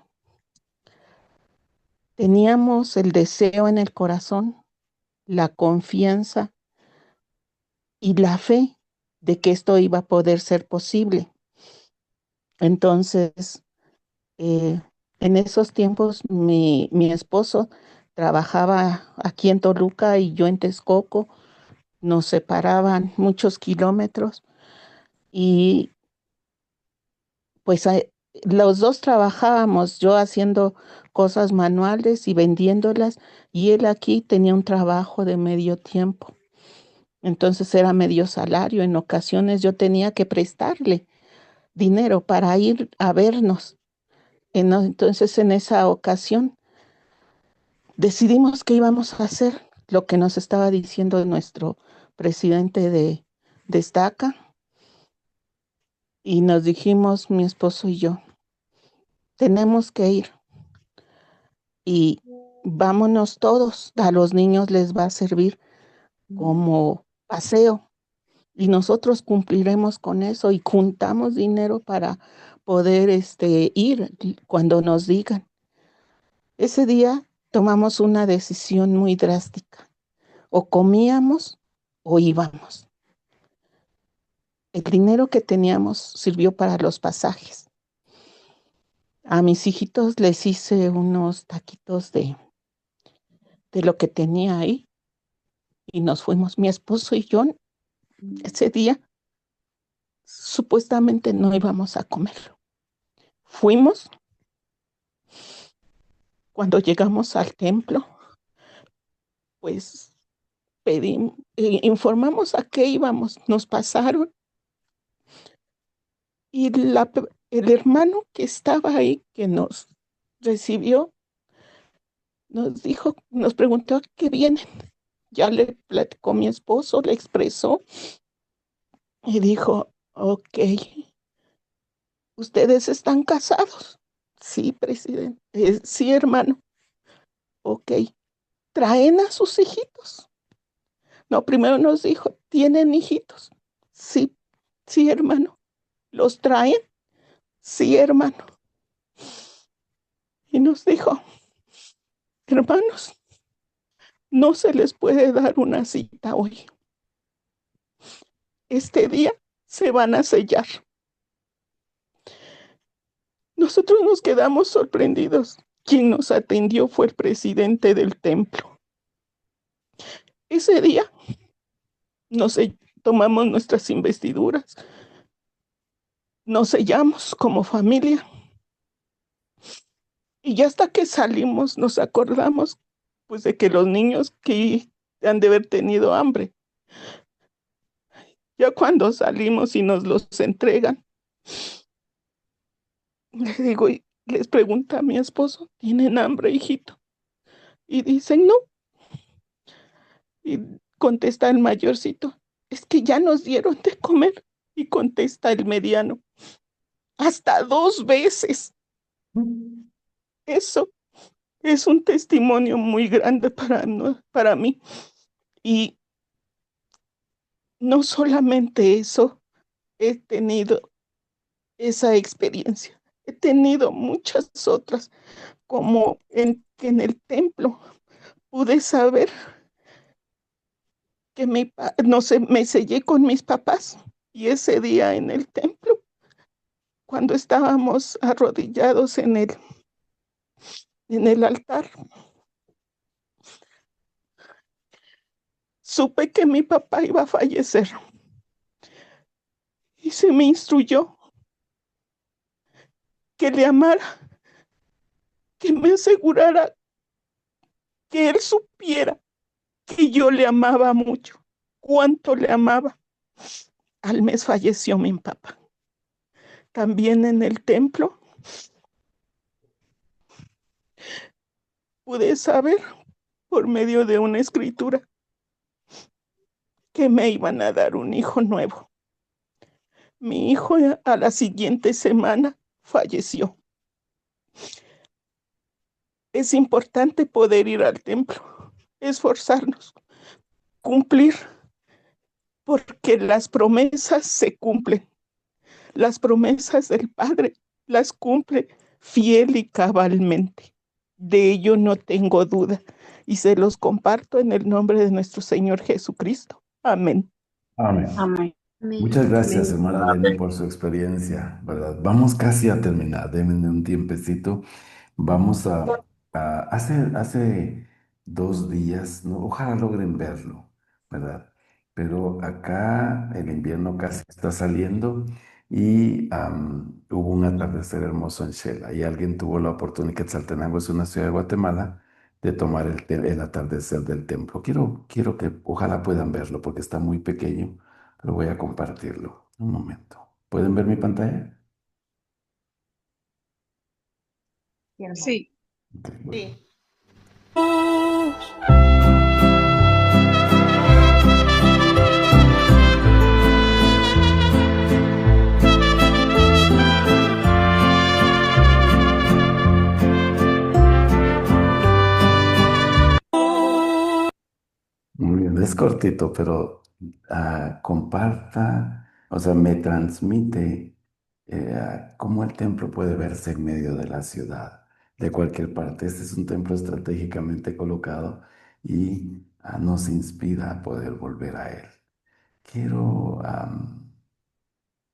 Teníamos el deseo en el corazón, la confianza y la fe de que esto iba a poder ser posible. Entonces, en esos tiempos mi esposo trabajaba aquí en Toluca y yo en Texcoco. Nos separaban muchos kilómetros y pues los dos trabajábamos, yo haciendo cosas manuales y vendiéndolas, y él aquí tenía un trabajo de medio tiempo. Entonces era medio salario. En ocasiones yo tenía que prestarle dinero para ir a vernos. Entonces en esa ocasión decidimos que íbamos a hacer lo que nos estaba diciendo nuestro presidente de Estaca, y nos dijimos, mi esposo y yo, tenemos que ir y vámonos todos. A los niños les va a servir como paseo y nosotros cumpliremos con eso, y juntamos dinero para poder ir cuando nos digan. Ese día tomamos una decisión muy drástica: o comíamos o íbamos. El dinero que teníamos sirvió para los pasajes. A mis hijitos les hice unos taquitos de lo que tenía ahí y nos fuimos. Mi esposo y yo ese día supuestamente no íbamos a comer. Fuimos. Cuando llegamos al templo, pues informamos a qué íbamos. Nos pasaron y el hermano que estaba ahí, que nos recibió, nos dijo, nos preguntó a qué vienen. Ya le platicó mi esposo, le expresó y dijo, ok, ¿ustedes están casados? Sí, presidente. Sí, hermano. Ok, ¿traen a sus hijitos? No, primero nos dijo, ¿tienen hijitos? Sí, sí, hermano. ¿Los traen? Sí, hermano. Y nos dijo, hermanos, no se les puede dar una cita hoy. Este día se van a sellar. Nosotros nos quedamos sorprendidos. Quien nos atendió fue el presidente del templo. Ese día tomamos nuestras investiduras, nos sellamos como familia, y ya hasta que salimos nos acordamos pues de que los niños que han de haber tenido hambre. Ya cuando salimos y nos los entregan, les digo, y les pregunta a mi esposo, ¿tienen hambre, hijito? Y dicen, no. Y contesta el mayorcito, es que ya nos dieron de comer. Y contesta el mediano, hasta 2 veces. Eso es un testimonio muy grande para mí. Y no solamente eso, he tenido esa experiencia. He tenido muchas otras, como que en el templo pude saber que no sé, me sellé con mis papás, y ese día en el templo, cuando estábamos arrodillados en el altar, supe que mi papá iba a fallecer y se me instruyó que le amara, que me asegurara que él supiera que yo le amaba mucho, cuánto le amaba. Al mes falleció mi papá. También en el templo pude saber por medio de una escritura que me iban a dar un hijo nuevo. Mi hijo a la siguiente semana falleció. Es importante poder ir al templo, esforzarnos, cumplir, porque las promesas se cumplen. Las promesas del Padre las cumple fiel y cabalmente. De ello no tengo duda y se los comparto en el nombre de nuestro Señor Jesucristo. Amén. Amén. Amén. Muchas gracias, hermana Lenny, por su experiencia, ¿verdad? Vamos casi a terminar, denme un tiempecito. Vamos hace 2 días, ¿no? Ojalá logren verlo, ¿verdad? Pero acá el invierno casi está saliendo y hubo un atardecer hermoso en Xela y alguien tuvo la oportunidad, Quetzaltenango es una ciudad de Guatemala, de tomar el atardecer del templo. Quiero que ojalá puedan verlo porque está muy pequeño, pero voy a compartirlo. Un momento. ¿Pueden ver mi pantalla? Sí. Ok, bueno. Sí. Muy bien, es cortito, pero comparta, o sea, me transmite cómo el templo puede verse en medio de la ciudad, de cualquier parte. Este es un templo estratégicamente colocado y nos inspira a poder volver a él. Quiero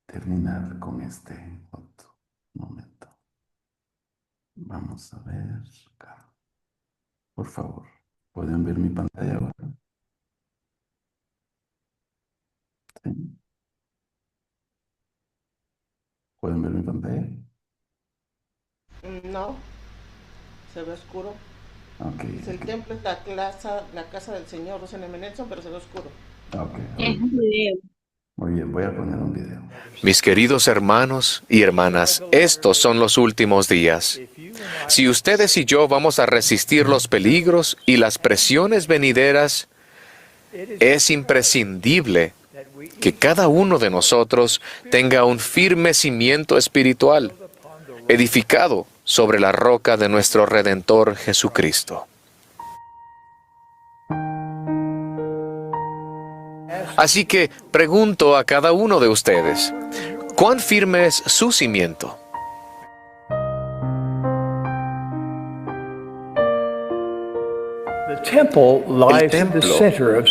terminar con este otro momento. Vamos a ver acá. Por favor, ¿pueden ver mi pantalla ahora? ¿Sí? ¿Pueden ver mi pantalla? No, se ve oscuro. Ok. El templo es la casa del Señor, Rosa Nelson, pero se ve oscuro. Ok. Es un video. Muy bien, voy a poner un video. Mis queridos hermanos y hermanas, estos son los últimos días. Si ustedes y yo vamos a resistir los peligros y las presiones venideras, es imprescindible que cada uno de nosotros tenga un firme cimiento espiritual, edificado sobre la roca de nuestro Redentor Jesucristo. Así que pregunto a cada uno de ustedes, ¿cuán firme es su cimiento? El templo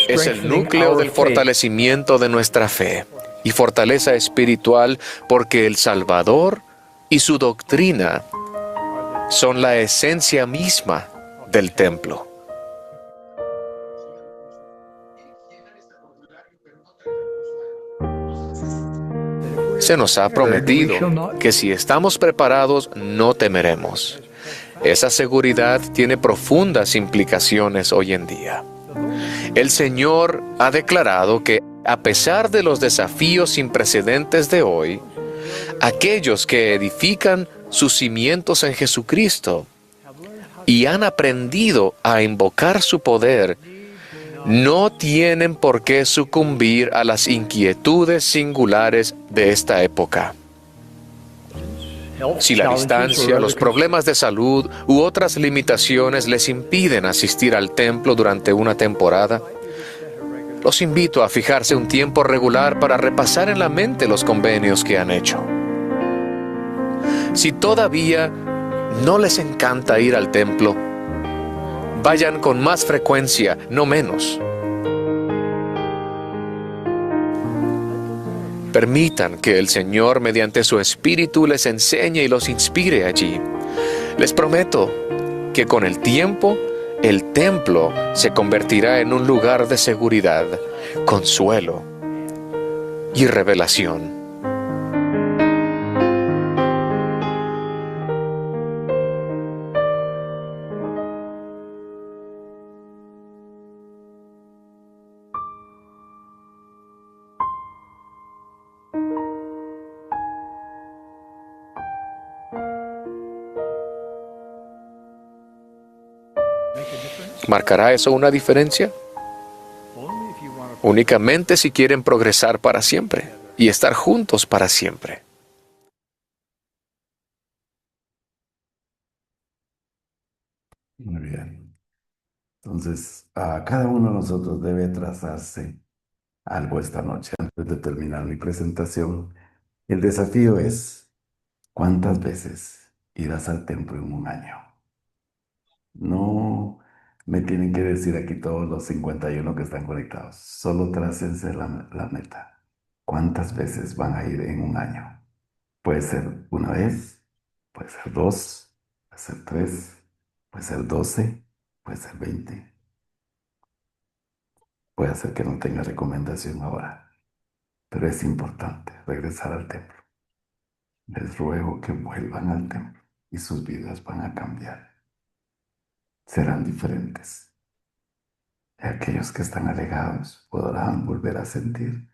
es el núcleo del fortalecimiento de nuestra fe y fortaleza espiritual porque el Salvador y su doctrina son la esencia misma del templo. Se nos ha prometido que si estamos preparados no temeremos. Esa seguridad tiene profundas implicaciones hoy en día. El Señor ha declarado que, a pesar de los desafíos sin precedentes de hoy, aquellos que edifican sus cimientos en Jesucristo y han aprendido a invocar su poder, no tienen por qué sucumbir a las inquietudes singulares de esta época. Si la distancia, los problemas de salud u otras limitaciones les impiden asistir al templo durante una temporada, los invito a fijarse un tiempo regular para repasar en la mente los convenios que han hecho. Si todavía no les encanta ir al templo, vayan con más frecuencia, no menos. Permitan que el Señor, mediante su Espíritu, les enseñe y los inspire allí. Les prometo que con el tiempo, el templo se convertirá en un lugar de seguridad, consuelo y revelación. ¿Marcará eso una diferencia? Únicamente si quieren progresar para siempre y estar juntos para siempre. Muy bien. Entonces, a cada uno de nosotros debe trazarse algo esta noche antes de terminar mi presentación. El desafío es, ¿cuántas veces irás al templo en un año? No me tienen que decir aquí todos los 51 que están conectados. Solo trácense la meta. ¿Cuántas veces van a ir en un año? Puede ser una vez, puede ser dos, puede ser tres, puede ser 12, puede ser 20. Puede ser que no tenga recomendación ahora, pero es importante regresar al templo. Les ruego que vuelvan al templo y sus vidas van a cambiar. Serán diferentes. Y aquellos que están alejados podrán volver a sentir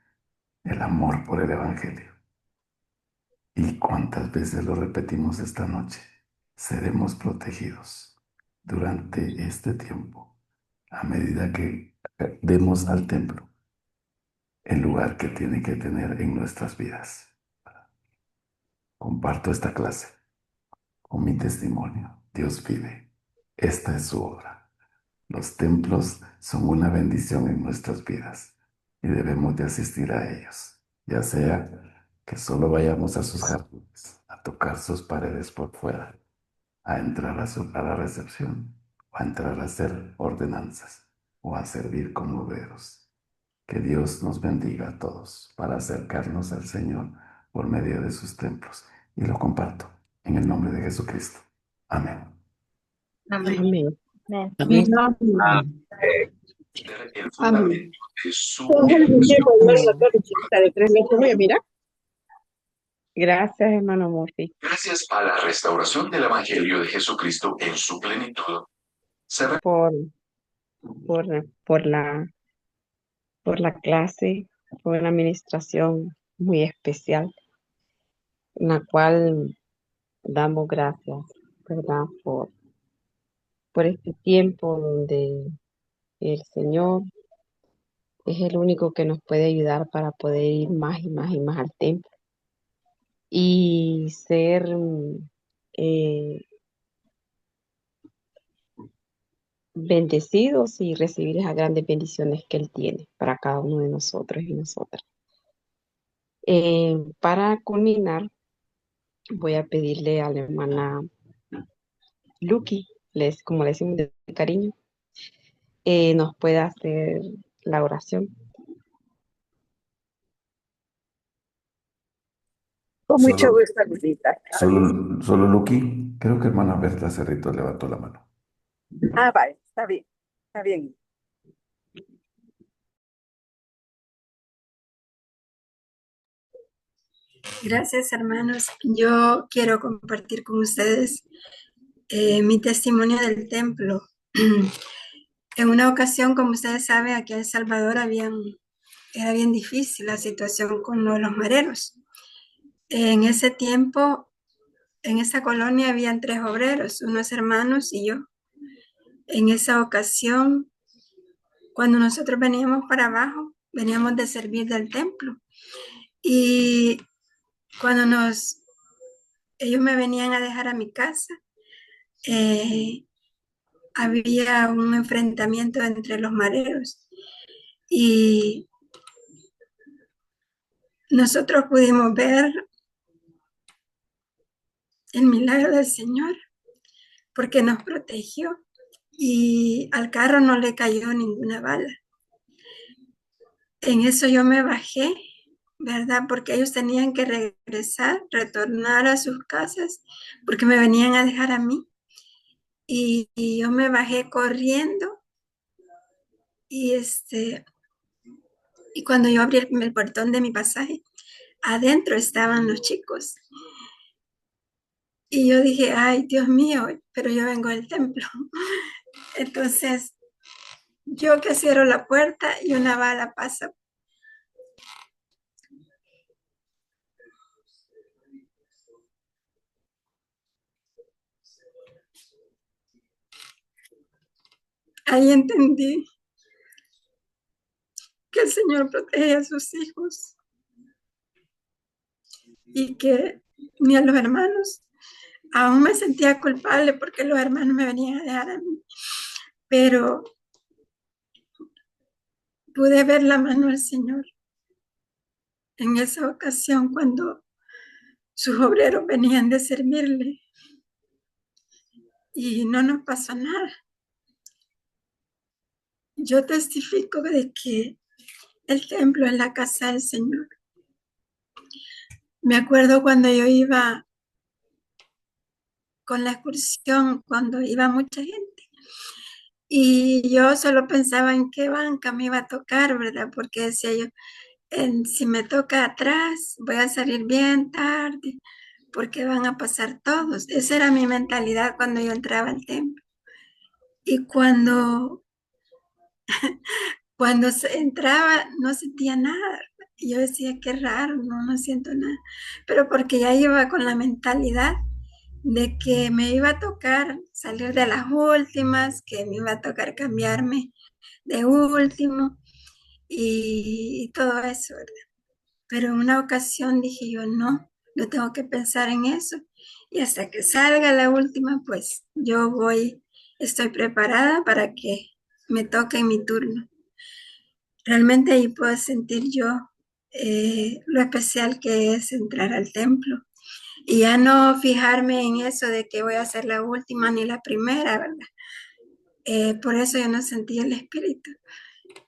el amor por el Evangelio. ¿Y cuántas veces lo repetimos esta noche? Seremos protegidos durante este tiempo a medida que demos al templo el lugar que tiene que tener en nuestras vidas. Comparto esta clase con mi testimonio. Dios vive. Esta es su obra. Los templos son una bendición en nuestras vidas y debemos de asistir a ellos, ya sea que solo vayamos a sus jardines, a tocar sus paredes por fuera, a entrar a la recepción, o a entrar a hacer ordenanzas, o a servir como obreros. Que Dios nos bendiga a todos para acercarnos al Señor por medio de sus templos. Y lo comparto en el nombre de Jesucristo. Amén. Amén. Amén. Amén. El Amén. fundamento de su De 3 metros, voy a mirar. Gracias, hermano Murphy. Gracias a la restauración del Evangelio de Jesucristo en su plenitud, se por, por la clase, por una administración muy especial, en la cual damos gracias, ¿verdad? Por este tiempo donde el Señor es el único que nos puede ayudar para poder ir más y más y más al templo y ser eh, bendecidos y recibir esas grandes bendiciones que Él tiene para cada uno de nosotros y nosotras. Para culminar, voy a pedirle a la hermana Lucky, como le decimos de cariño, nos pueda hacer la oración. Con mucho Solo, gusto, Lupita. solo Luqui. Creo que hermana Berta Cerrito levantó la mano. Vale, está bien, está bien. Gracias, hermanos. Yo quiero compartir con ustedes mi testimonio del templo. En una ocasión, como ustedes saben, aquí en El Salvador era bien difícil la situación con los mareros. En ese tiempo, en esa colonia habían 3 obreros, unos hermanos y yo. En esa ocasión, cuando nosotros veníamos para abajo, veníamos de servir del templo. Y cuando ellos me venían a dejar a mi casa, había un enfrentamiento entre los mareros. Y nosotros pudimos ver el milagro del Señor, porque nos protegió y al carro no le cayó ninguna bala. En eso yo me bajé, ¿verdad? Porque ellos tenían que retornar a sus casas, porque me venían a dejar a mí. y yo me bajé corriendo y y cuando yo abrí el portón de mi pasaje, adentro estaban los chicos. Y yo dije, ay, Dios mío, pero yo vengo del templo. Entonces, yo que cierro la puerta y una bala pasa. Ahí entendí que el Señor protege a sus hijos y que ni a los hermanos. Aún me sentía culpable porque los hermanos me venían a dejar a mí, pero pude ver la mano del Señor en esa ocasión cuando sus obreros venían de servirle y no nos pasó nada. Yo testifico de que el templo es la casa del Señor. Me acuerdo cuando yo iba con la excursión, cuando iba mucha gente, y yo solo pensaba en qué banca me iba a tocar, ¿verdad? Porque decía yo, si me toca atrás, voy a salir bien tarde, porque van a pasar todos. Esa era mi mentalidad cuando yo entraba al templo. Y cuando entraba, no sentía nada. Y yo decía, qué raro, no siento nada. Pero porque ya iba con la mentalidad de que me iba a tocar salir de las últimas, que me iba a tocar cambiarme de último y todo eso, ¿verdad? Pero en una ocasión dije yo, no tengo que pensar en eso. Y hasta que salga la última, pues yo estoy preparada para que me toque mi turno. Realmente ahí puedo sentir yo lo especial que es entrar al templo. Y ya no fijarme en eso de que voy a ser la última ni la primera, ¿verdad? Por eso yo no sentí el espíritu.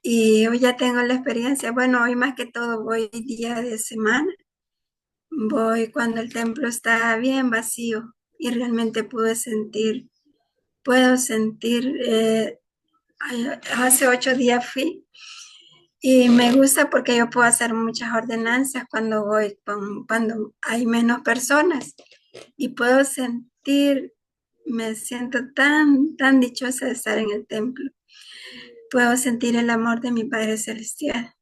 Y hoy ya tengo la experiencia. Bueno, hoy más que todo voy día de semana. Voy cuando el templo está bien vacío y realmente puedo sentir, hace 8 días fui y me gusta porque yo puedo hacer muchas ordenanzas cuando cuando hay menos personas y puedo sentir, me siento tan dichosa de estar en el templo. Puedo sentir el amor de mi Padre Celestial.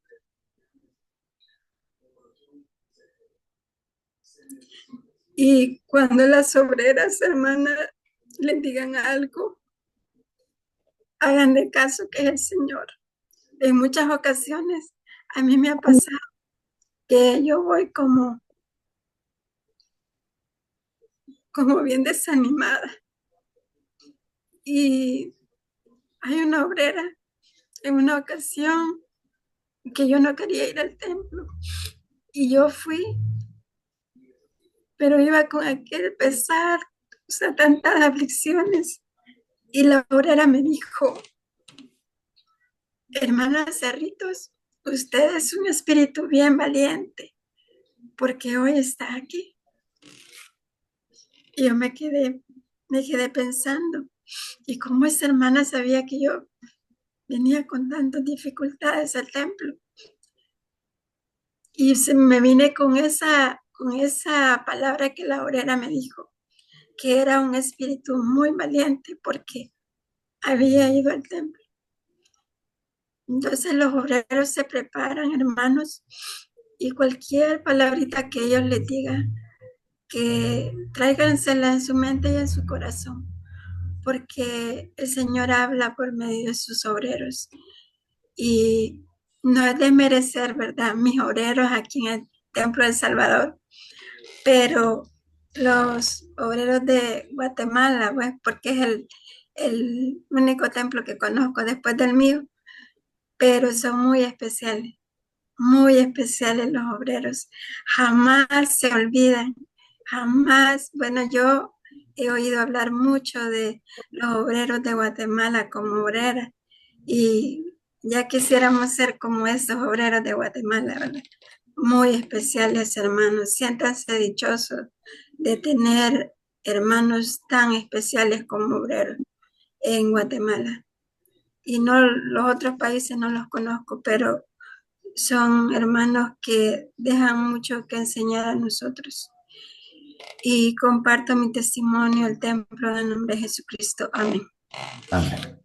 Y cuando las obreras, hermanas, les digan algo, hagan de caso que es el Señor. En muchas ocasiones a mí me ha pasado que yo voy como bien desanimada. Y hay una obrera en una ocasión que yo no quería ir al templo. Y yo fui, pero iba con aquel pesar, o sea, tantas aflicciones. Y la obrera me dijo, hermana Cerritos, usted es un espíritu bien valiente, porque hoy está aquí. Y yo me quedé pensando, ¿y cómo esa hermana sabía que yo venía con tantas dificultades al templo? Y me vine con esa palabra que la obrera me dijo, que era un espíritu muy valiente porque había ido al templo. Entonces los obreros se preparan, hermanos, y cualquier palabrita que ellos les digan, que tráigansela en su mente y en su corazón, porque el Señor habla por medio de sus obreros. Y no es de merecer, ¿verdad?, mis obreros aquí en el Templo del Salvador, pero los obreros de Guatemala, pues, porque es el único templo que conozco después del mío, pero son muy especiales los obreros. Jamás se olvidan, jamás. Bueno, yo he oído hablar mucho de los obreros de Guatemala como obreras y ya quisiéramos ser como esos obreros de Guatemala, ¿verdad? Muy especiales, hermanos. Siéntanse dichosos de tener hermanos tan especiales como obreros en Guatemala. Y no, los otros países no los conozco, pero son hermanos que dejan mucho que enseñar a nosotros. Y comparto mi testimonio, el templo, en el nombre de Jesucristo. Amén. Amén.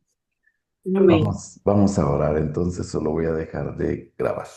Amén. Vamos a orar, entonces solo voy a dejar de grabar.